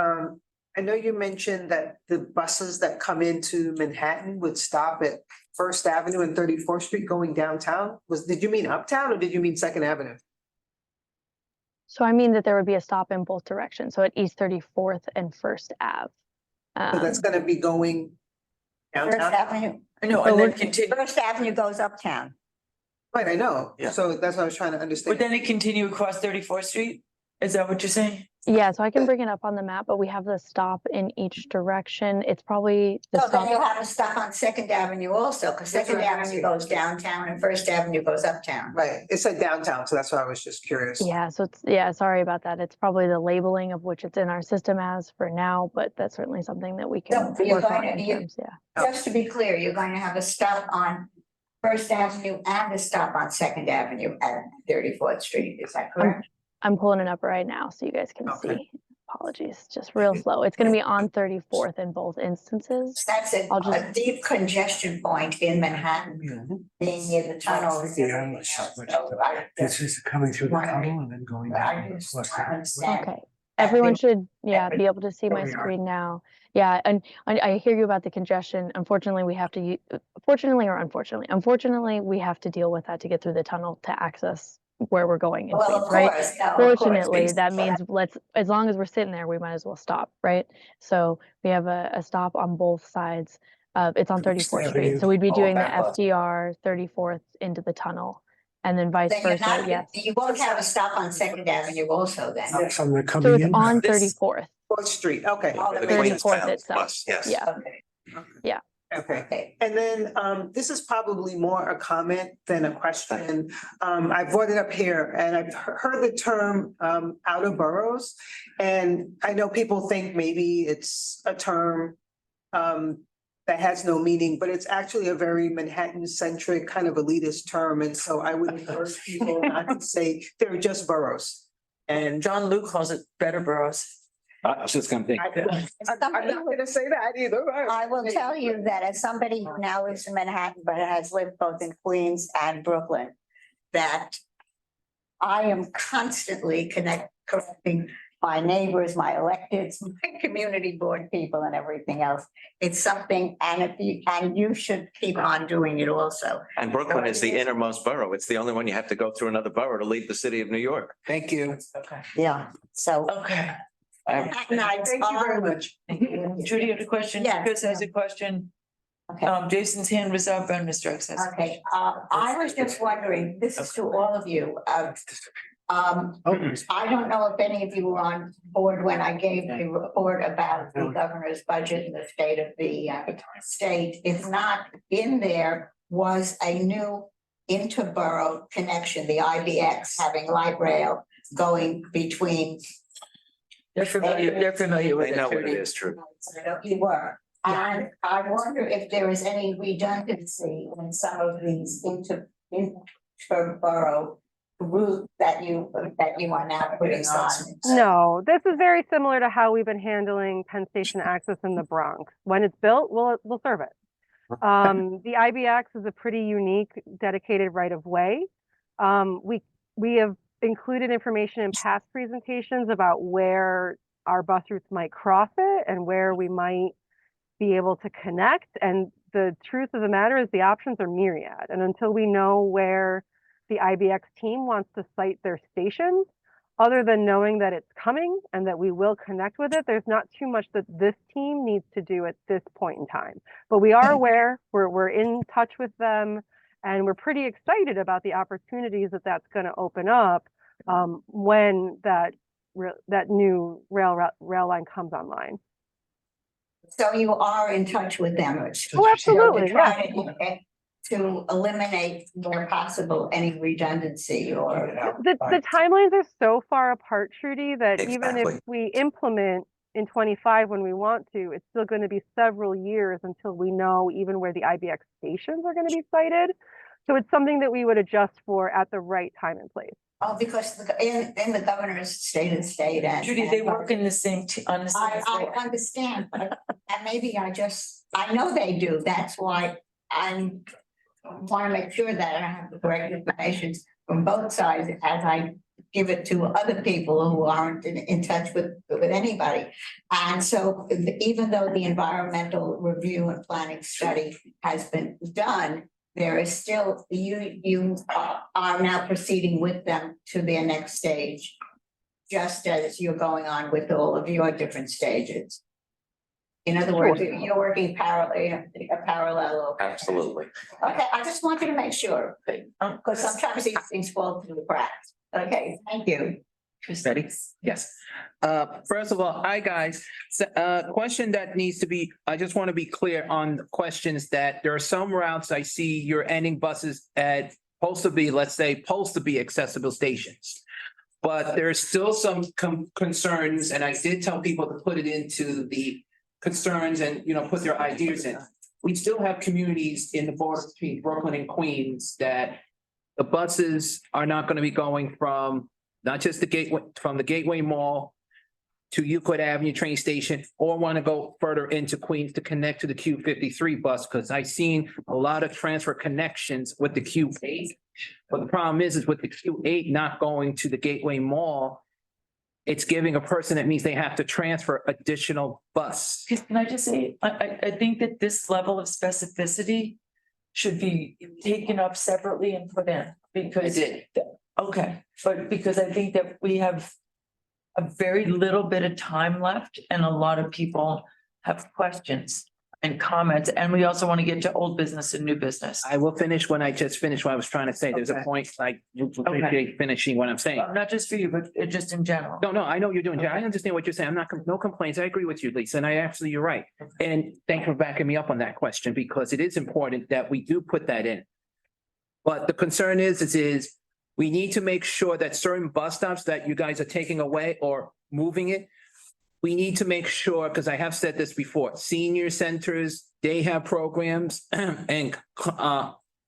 I know you mentioned that the buses that come into Manhattan would stop at First Avenue and 34th Street going downtown. Did you mean uptown or did you mean Second Avenue? So I mean that there would be a stop in both directions. So at East 34th and First Ave. So that's gonna be going First downtown? Avenue, No, and then continue, First Avenue goes uptown. Right, I know. Yeah. So that's what I was trying to would understand. then it continue across 34th Street? Is that what you're saying? Yeah, so I can bring it up on the map, but we have the stop in each direction. It's probably the So then stop. you'll have to stop on Second Avenue also, because That's Second what I'm Avenue saying. goes downtown and First Avenue goes uptown. Right, it said downtown, so that's why I was just curious. Yeah, so sorry about that. It's probably the labeling of which it's in our system as for now, but that's certainly something that we can So you're work on going in to, terms, yeah. just to be clear, you're going to have a stop on First Avenue and a stop on Second Avenue at 34th Street, is that correct? I'm pulling it up right now so you guys can Okay. see. Apologies, just real slow. It's gonna be on 34th in both instances. That's I'll a just- deep congestion point in Manhattan, being near the tunnels. and Yeah, everything let's else. switch So I- This is coming through the Wondering. tunnel and then going I down. just West don't End. understand. Okay, everyone should, every- be able to see my we are. screen now. Yeah, and I hear you about the congestion. Unfortunately, we have to, fortunately or unfortunately, we have to deal with that to get through the tunnel to access where we're going in Well, Queens, of right? course, no, of course, Fortunately, that because- means as long as we're sitting there, we might as well stop, right? So we have a stop on both sides. It's on 34th Street, so we'd be doing the FDR 34th into the tunnel, and then vice Then you're versa, not, yes. you won't have a stop on Second Avenue also then. Yes, I'm So coming it's in. on This- 34th, 4th Street, okay, All the 34th itself, Yes. yeah. Okay. okay. Okay. And then this is probably more a comment than a question. I brought it up here and I've heard the term outer boroughs. And I know people think maybe it's a term that has no meaning, but it's actually a very Manhattan-centric kind of elitist term. And so I would encourage people not to say they're just boroughs. And John Luke calls it better boroughs. I was just gonna think. I'm not gonna say that either. I will tell you that as somebody who now lives in Manhattan, but has lived both in Queens and Brooklyn, that I am constantly correcting my neighbors, my electeds, my community board people and everything else. It's something, and you should keep on doing it also. And Brooklyn is the innermost borough. It's the only one you have to go through another borough to leave the city of New York. Thank you. Okay. Yeah, so. Okay. Manhattan, Thank you very much. Judy, you have a question? Yes. Chris has a question. Okay. Jason's hand was up and Mr. X has. Okay, I was just wondering, this is to all of you, I don't know if any of you were on board when I gave the report about the governor's budget and the state of the state. If not, in there was a new interborough connection, the IBX having light rail going between. They're familiar with They know what it Trudy. is, true. I know you were. And I wonder if there is any redundancy in some of these interborough route that you are now putting on. No, this is very similar to how we've been handling Penn Station access in the Bronx. When it's built, we'll serve it. The IBX is a pretty unique dedicated right of way. We have included information in past presentations about where our bus routes might cross it and where we might be able to connect. And the truth of the matter is the options are myriad. And until we know where the IBX team wants to site their stations, other than knowing that it's coming and that we will connect with it, there's not too much that this team needs to do at this point in time. But we are aware, we're in touch with them, and we're pretty excited about the opportunities that that's going to open up when that new rail line comes online. So you are in touch with them. Oh, absolutely, Try to eliminate where possible any redundancy or. The timelines are so far apart, Trudy, that even Exactly. if we implement in 25 when we want to, it's still going to be several years until we know even where the IBX stations are going to be sited. So it's something that we would adjust for at the right time and place. Oh, because in the governor's state and. Judy, they work in the same, on the same I floor. understand, but and maybe I know they do. That's why I want to make sure that I have the correct information from both sides as I give it to other people who aren't in touch with anybody. And so even though the environmental review and planning study has been done, there is still, you are now proceeding with them to their next stage, just as you're going on with all of your different stages. In other words, you're working parallel. Absolutely. Okay, I just wanted to make sure, because sometimes these things fall through the cracks. Okay, thank you. Ready? Yes. First of all, hi, guys. Question that needs to be, I just want to be clear on the questions that there are some routes I see you're ending buses at supposed to be accessible stations. But there's still some concerns, and I did tell people to put it into the concerns and, put their ideas in. We still have communities in the border between Brooklyn and Queens that the buses are not going to be going from not just the Gateway Mall to Euclid Avenue train station, or want to go further into Queens to connect to the Q53 bus, because I've seen a lot of transfer connections with the Q8. But the problem is with the Q8 not going to the Gateway Mall, it's giving a person, that means they have to transfer additional bus. Can I just say, I think that this level of specificity should be taken up separately and put in, because. I did. Okay, but because I think that we have a very little bit of time left and a lot of people have questions and comments, and we also want to get to old business and new business. I will finish when I just finished what I was trying to say. There's a Okay. point, like, appreciate finishing what I'm saying. Not just for you, but just in general. No, I know what you're doing. I understand what you're saying. I'm not, no complaints. I agree with you, Lisa, and you're right. And thanks for backing me up on that question, because it is important that we do put that in. But the concern is we need to make sure that certain bus stops that you guys are taking away or moving it, we need to make sure, because I have said this before, senior centers, they have programs and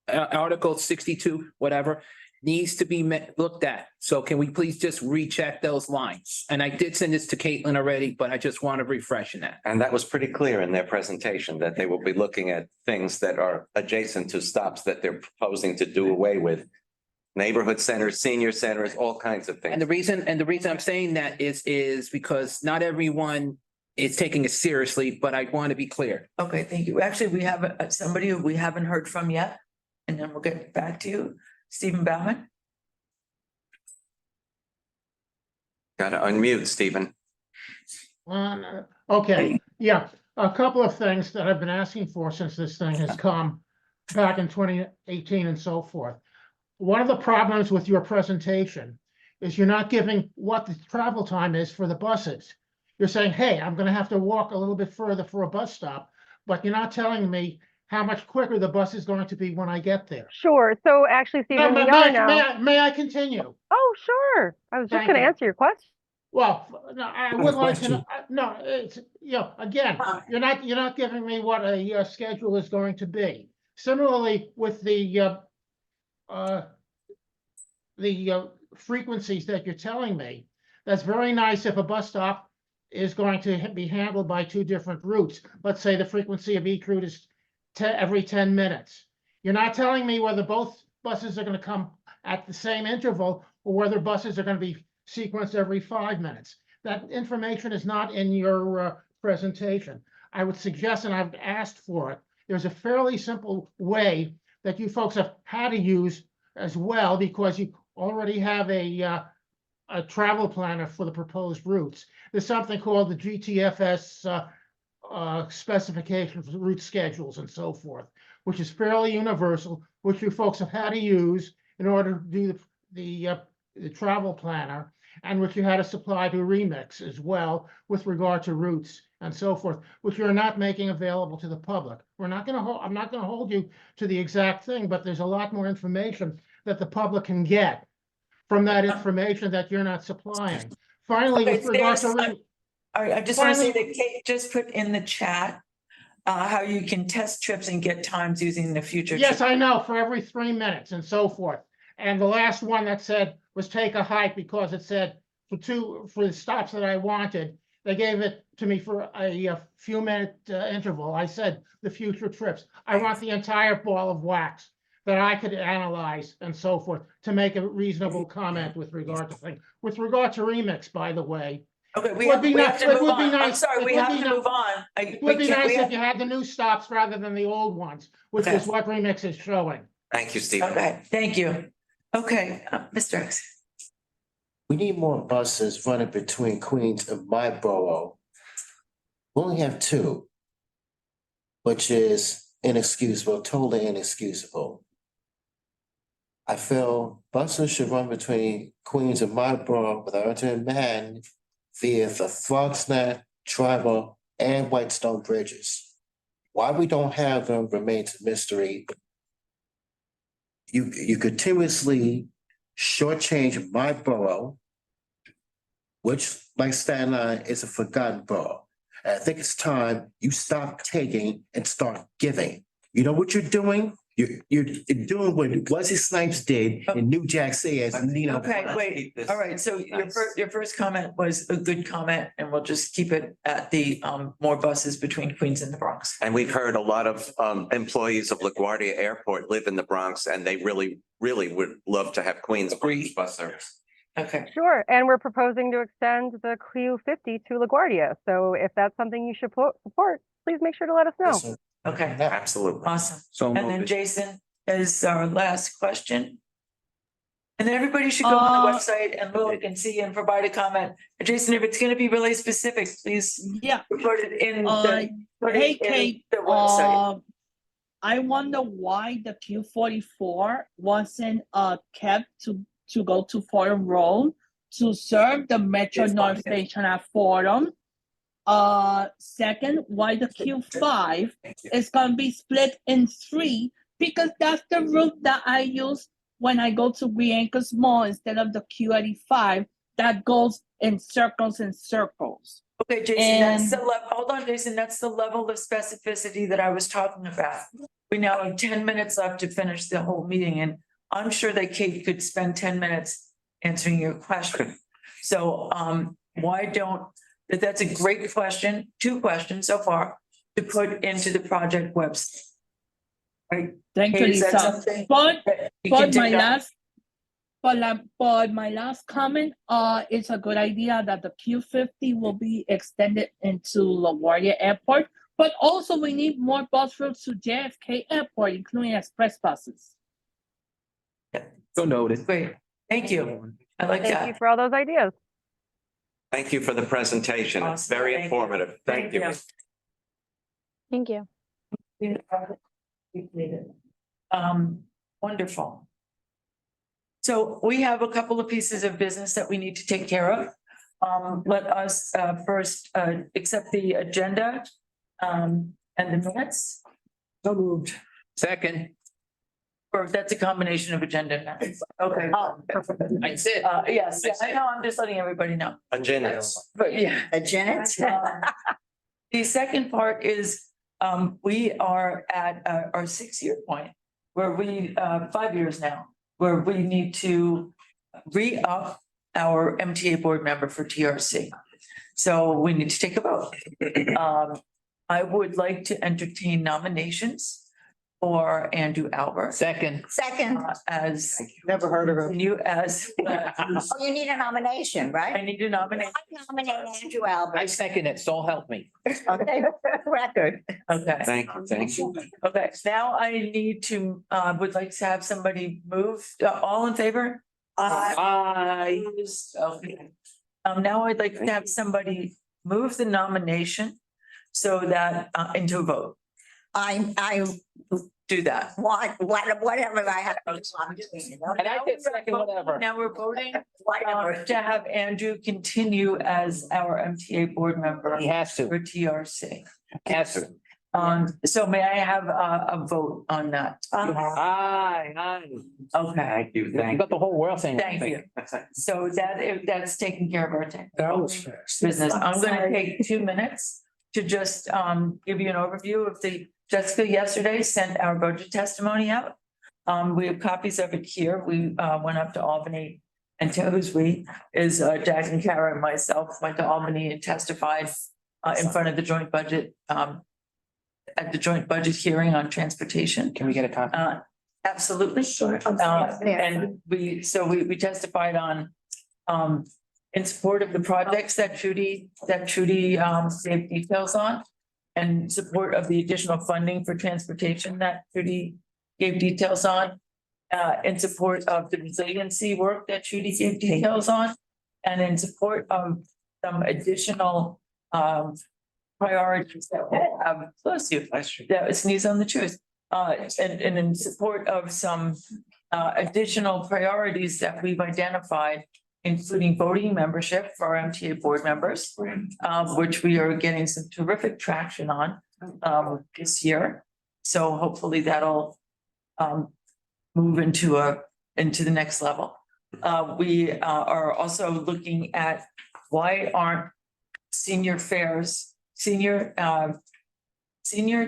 Article 62, whatever, needs to be looked at. So can we please just recheck those lines? And I did send this to Caitlin already, but I just want to refresh in that. And that was pretty clear in their presentation, that they will be looking at things that are adjacent to stops that they're proposing to do away with. Neighborhood centers, senior centers, all kinds of things. And the reason I'm saying that is because not everyone is taking it seriously, but I want to be clear. Okay, thank you. Actually, we have somebody who we haven't heard from yet, and then we'll get back to you. Stephen Bauman. Got to unmute, Stephen. Okay, yeah, a couple of things that I've been asking for since this thing has come back in 2018 and so forth. One of the problems with your presentation is you're not giving what the travel time is for the buses. You're saying, hey, I'm gonna have to walk a little bit further for a bus stop, but you're not telling me how much quicker the bus is going to be when I get there. Sure. So actually, Stephen, we are now. May I continue? Oh, sure. I was just Thank going to you. answer your question. Well, no, I would like to, no, it's, again, you're not giving me what a schedule is going to be. Similarly, with the frequencies that you're telling me, that's very nice if a bus stop is going to be handled by two different routes. Let's say the frequency of each route is every 10 minutes. You're not telling me whether both buses are going to come at the same interval or whether buses are going to be sequenced every 5 minutes. That information is not in your presentation. I would suggest, and I've asked for it, there's a fairly simple way that you folks have had to use as well, because you already have a travel planner for the proposed routes. There's something called the GTFS specifications, route schedules, and so forth, which is fairly universal, which you folks have had to use in order to do the travel planner, and which you had to supply to Remix as well with regard to routes and so forth, which you're not making available to the public. I'm not going to hold you to the exact thing, but there's a lot more information that the public can get from that information that you're not supplying. Finally, with regard to I just want to say that Kate just put in the chat how you can test trips and get times using the future. Yes, I know, for every 3 minutes and so forth. And the last one that said was take a hike, because it said for the stops that I wanted, they gave it to me for a few minute interval. I said the future trips. I want the entire ball of wax that I could analyze and so forth to make a reasonable comment with regard to things. With regard to Remix, by the way. Okay, we have to move on. I'm sorry, we have to move on. It would be nice if you had the new stops rather than the old ones, which is what Remix is showing. Thank you, Stephen. Okay, thank you. Okay, Mr. X. We need more buses running between Queens and my borough. We only have two, which is inexcusable, totally inexcusable. I feel buses should run between Queens and my borough with Arlington and Manhattan via the Frogsnet, Tribal, and Whitestone bridges. Why we don't have them remains a mystery. You continuously shortchange my borough, which, like Staten Island, is a forgotten borough. And I think it's time you stop taking and start giving. You know what you're doing? You're doing what Wesley Snipes did in New Jack City as Nino. Okay, wait, all right, so your first comment was a good comment, and we'll just keep it at the more buses between Queens and the Bronx. And we've heard a lot of employees of LaGuardia Airport live in the Bronx, and they really would love to have Queens bus service. Okay. Sure. And we're proposing to extend the Q50 to LaGuardia. So if that's something you should support, please make sure to let us know. Okay, Absolutely. awesome. So And then Jason is our last question. And then everybody should go on the website and look and see and provide a comment. Jason, if it's gonna be really specific, please. Yeah. Put it in Hey, Kate, the website. I wonder why the Q44 wasn't kept to go to Fordham Road to serve the Metro North Station at Fordham. Second, why the Q5 is gonna be split in 3, because that's the route that I use when I go to Reancus Mall instead of the Q85 that goes in circles and circles. Okay, Jason, that's the level, hold on, Jason, that's the level of specificity that I was talking about. We now have 10 minutes left to finish the whole meeting, and I'm sure that Kate could spend 10 minutes answering your question. So why don't, that's a great question, 2 questions so far, to put into the project website. Right? Thank you, Lisa. But my last comment, it's a good idea that the Q50 will be extended into LaGuardia Airport, but also we need more bus routes to JFK Airport, including express buses. So noted. Great, thank you. I like that. Thank you for all those ideas. Thank you for the presentation. It's Awesome. very Thank you. informative. Thank you. Thank you. Wonderful. So we have a couple of pieces of business that we need to take care of. Let us first accept the agenda and the minutes. So moved. Second, Or that's a combination of agenda and minutes. Okay. that's it. Yes, I know, I'm just letting everybody know. Agenda. But yeah. A Janet? The second part is, we are at our 6-year point where we, 5 years now, where we need to re-up our MTA board member for TRC. So we need to take a vote. I would like to entertain nominations for Andrew Albert Second, Second, as Never heard of him. you as, oh, you need a nomination, I right? need to nominate. I nominate Andrew I Albert. second it, so help me. Okay, record. Okay. Thank you. Okay, now I need to, would like to have somebody move, all in favor? Aye. Okay. Now I'd like to have somebody move the nomination so that, into a vote, I do that. want, whatever I have. to do, I'm doing it. And I can second whatever. Now we're voting, Whatever. to have Andrew continue as our MTA board member He has to, for TRC. has to. So may I have a vote on that? Aye, aye. Okay, Thank you, You thank got the whole world saying. thank you. So that's taking care of our thing. That was fast. Business. I'm gonna take 2 minutes to just give you an overview of Jessica yesterday sent our budget testimony out. We have copies of it here. We went up to Albany, and to who's we is Jack and Kara and myself went to Albany and testified in front of the joint budget at the joint budget hearing on transportation. Can we get a copy? Absolutely. Sure. And we testified on in support of the projects that Trudy gave details on. And support of the additional funding for transportation that Trudy gave details on. In support of the resiliency work that Trudy gave details on. And in support of some additional priorities that we'll have, bless you, that sneeze on the truth. And in support of some additional priorities that we've identified, including voting membership for our MTA board members, which we are getting some terrific traction on this year. So hopefully that'll move into the next level. We are also looking at why aren't senior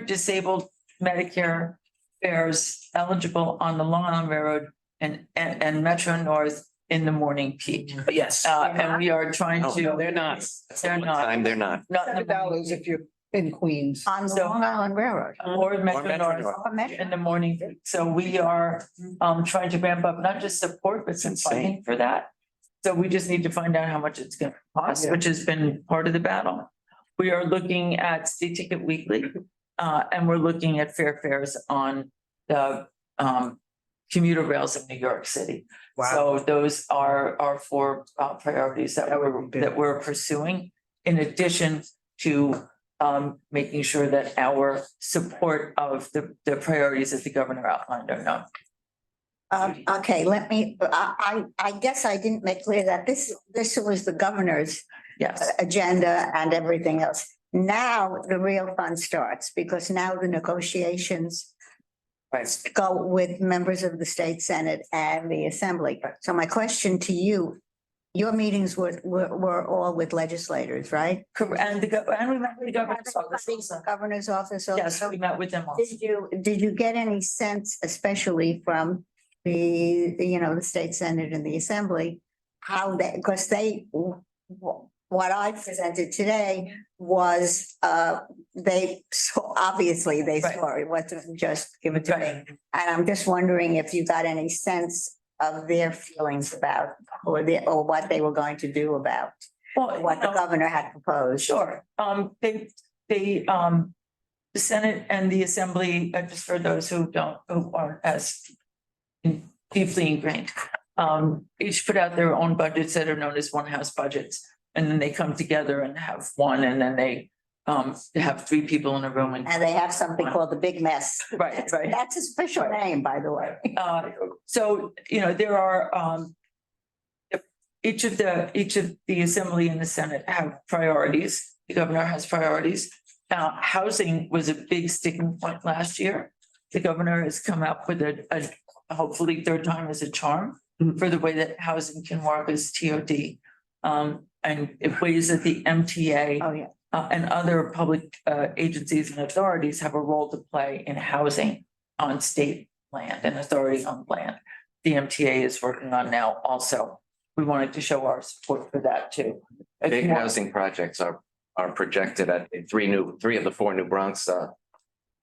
disabled Medicare fares eligible on the Long Island Railroad and Metro North in the morning peak. Yes. And we are trying No, to. They're not. They're not. Time they're not. Not in the morning $7 if you're in Queens. On the Long Island Railroad. Or Metro Metro North North. Or Metro. in the morning. peak. So we are trying to ramp up not just support, but some funding for that. So we just need to find out how much it's gonna cost, which has been part of the battle. We are looking at State Ticket Weekly, and we're looking at fares on the commuter rails in New York City. So those are our 4 priorities that we're pursuing, in addition to making sure that our support of the priorities that the governor outlined are known. Okay, let me, I guess I didn't make clear that this was the governor's Yes, agenda and everything else. Now the real fun starts, because now the negotiations right. go with members of the state senate and the assembly. So my question to you, your meetings were all with legislators, right? And we met with the governor's office. also. Governor's office Yes, also. we met with them also. Did you get any sense, especially from the state senate and the assembly, how they, because what I presented today was, they saw, obviously they saw it wasn't just give it to me. And I'm just wondering if you got any sense of their feelings about, or what they were going to do about what the governor had proposed. Sure. The Senate and the Assembly, just for those who aren't as deeply ingrained, each put out their own budgets that are known as one house budgets. And then they come together and have one, and then they have three people in a room and. And they have something called the big mess. Right, right. That's his official name, by the way. So, you know, there are, each of the Assembly and the Senate have priorities. The governor has priorities. Housing was a big sticking point last year. The governor has come up with a hopefully third time is a charm for the way that housing can work as TOD. And it ways that the MTA Oh, yeah. and other public agencies and authorities have a role to play in housing on state land and authority on land. The MTA is working on now also. We wanted to show our support for that too. Big housing projects are projected at three of the four new Bronx,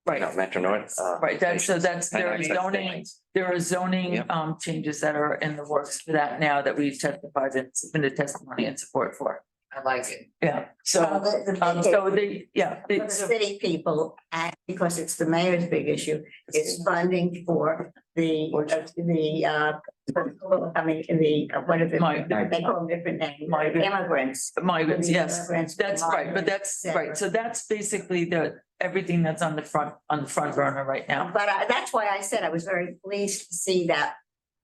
Right, Metro North. right. That's there are and zoning, stations. there are zoning Yep. changes that are in the works for that now that we've testified and submitted testimony and support for. I like it. Yeah, so, The city people, and because it's the mayor's big issue, is funding for the, what is it, they call them different names, immigrants. migrants, yes, Immigrants, that's right, but that's right. So that's basically everything that's on the front burner right now. But that's why I said I was very pleased to see that,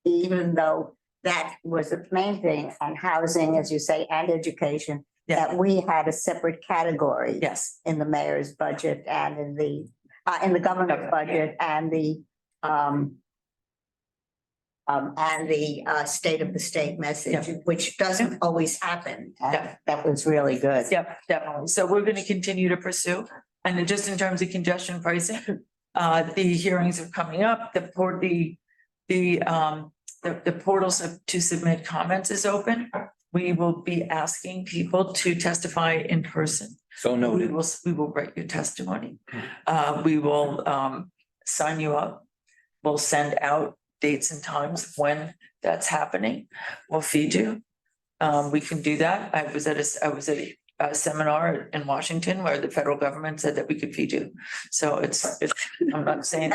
even though that was the main thing on housing, as you say, and education, that we had a separate category. Yes. In the mayor's budget and in the governor's budget and the state of the state message, which doesn't always happen. And that was really good. Yep, definitely. So we're going to continue to pursue. And then just in terms of congestion pricing, the hearings are coming up. The portals to submit comments is open. We will be asking people to testify in person. So noted. We will write your testimony. We will sign you up. We'll send out dates and times when that's happening. We'll feed you. We can do that. I was at a seminar in Washington where the federal government said that we could feed you. So I'm not saying.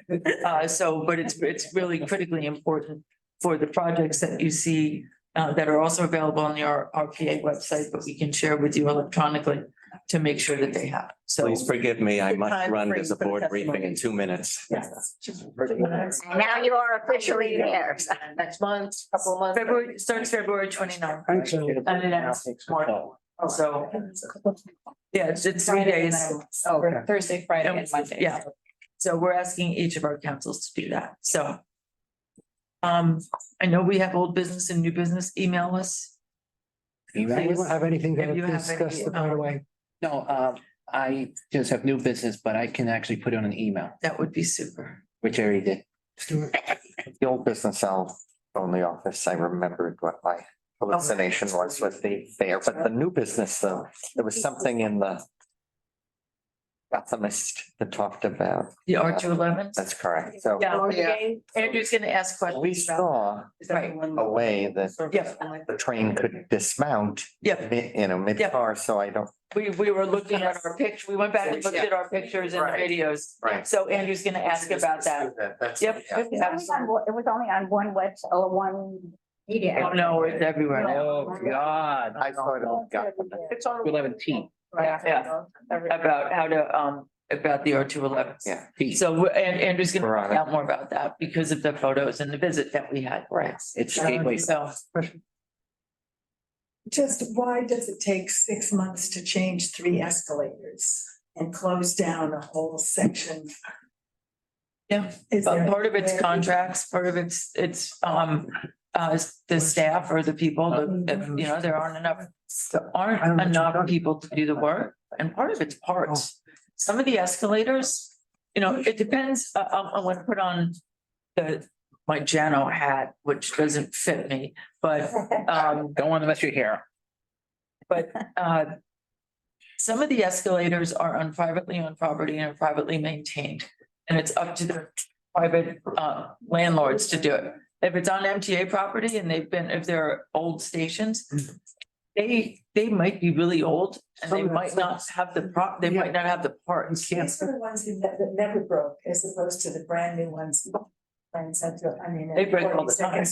But it's really critically important for the projects that you see that are also available on the RPA website, but we can share with you electronically to make sure that they have. So Please forgive me, I must time run frame this for the board briefing testimony. in 2 minutes. And now you are officially there. Next month, couple of months. February starts February 29th. And it ends March. So, yeah, it's 3 days. Thursday, Friday, and Monday. Yeah. So we're asking each of our councils to do that. So. I know we have old business and new business. Email us. Anyone have anything to discuss right away? No, I just have new business, but I can actually put it on an email, That would be super. which I already did. The old business I'll phone the office. I remembered what my hallucination was with the fair, but the new business though, there was something in the Gothamist that talked about. The R211. That's correct. So Yeah. Andrew's gonna ask we questions. about- saw Right. a way that the train could dismount, Yep. mid-car, so I don't. We were looking at our picture. We went back and looked at our pictures and Right. videos. Right. So Andrew's gonna ask about that. Yep. It was only on one website or one media. Oh, no, it's everywhere now. Oh, God. I thought it got. It's on. 11T. Yeah. About how to, about the R211. Yeah. So, and Andrew's gonna We're on find it. out more about that because of the photos and the visit that we had. Right. It's gateway. So, Just why does it take 6 months to change 3 escalators and close down a whole section? yeah, Is but there- part of it's contracts, part of it's the staff or the people, there aren't enough people to do the work. And part of it's parts. Some of the escalators, it depends. I want to put on my Jano hat, which doesn't fit me, but Don't want to mess your hair. But some of the escalators are on privately owned property and are privately maintained. And it's up to the private landlords to do it. If it's on MTA property and if they're old stations, they might be really old and they might not have the parts. These are the ones that never broke as opposed to the brand new ones. I mean. They break all the time.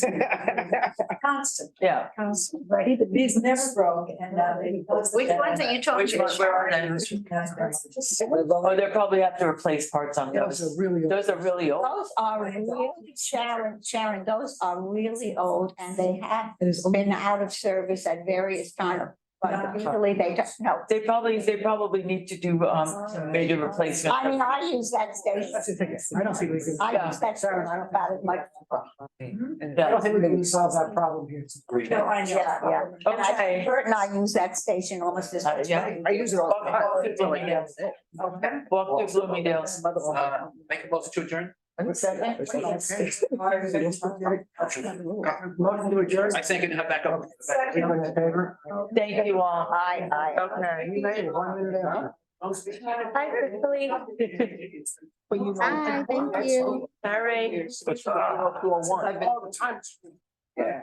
Constant, Yeah. constant, right? These never broke and now they. Which ones are you talking Which one, where are they? Oh, they probably have to replace parts on those. Those are really old. Those are really, Sharon, those are really old and they have been out of service at various times. But usually they don't, no. They probably need to do some major replacement. I mean, I use that station. I don't think we can. I use that station about as much. I don't think we can solve that problem here. No, I know. Yeah, yeah. And Okay. Bert and I use that station almost as much. Yeah. I use it all. Walk through Bloomingdale's. Walk through Bloomingdale's. Make a motion to adjourn? Second? Motion to adjourn. I second, have back up. Everyone in favor? Thank you all. Aye. Okay. You made it 1 minute out. Hi, Cicely. Hi, thank you. All right. Switch to 201. All the time. Yeah.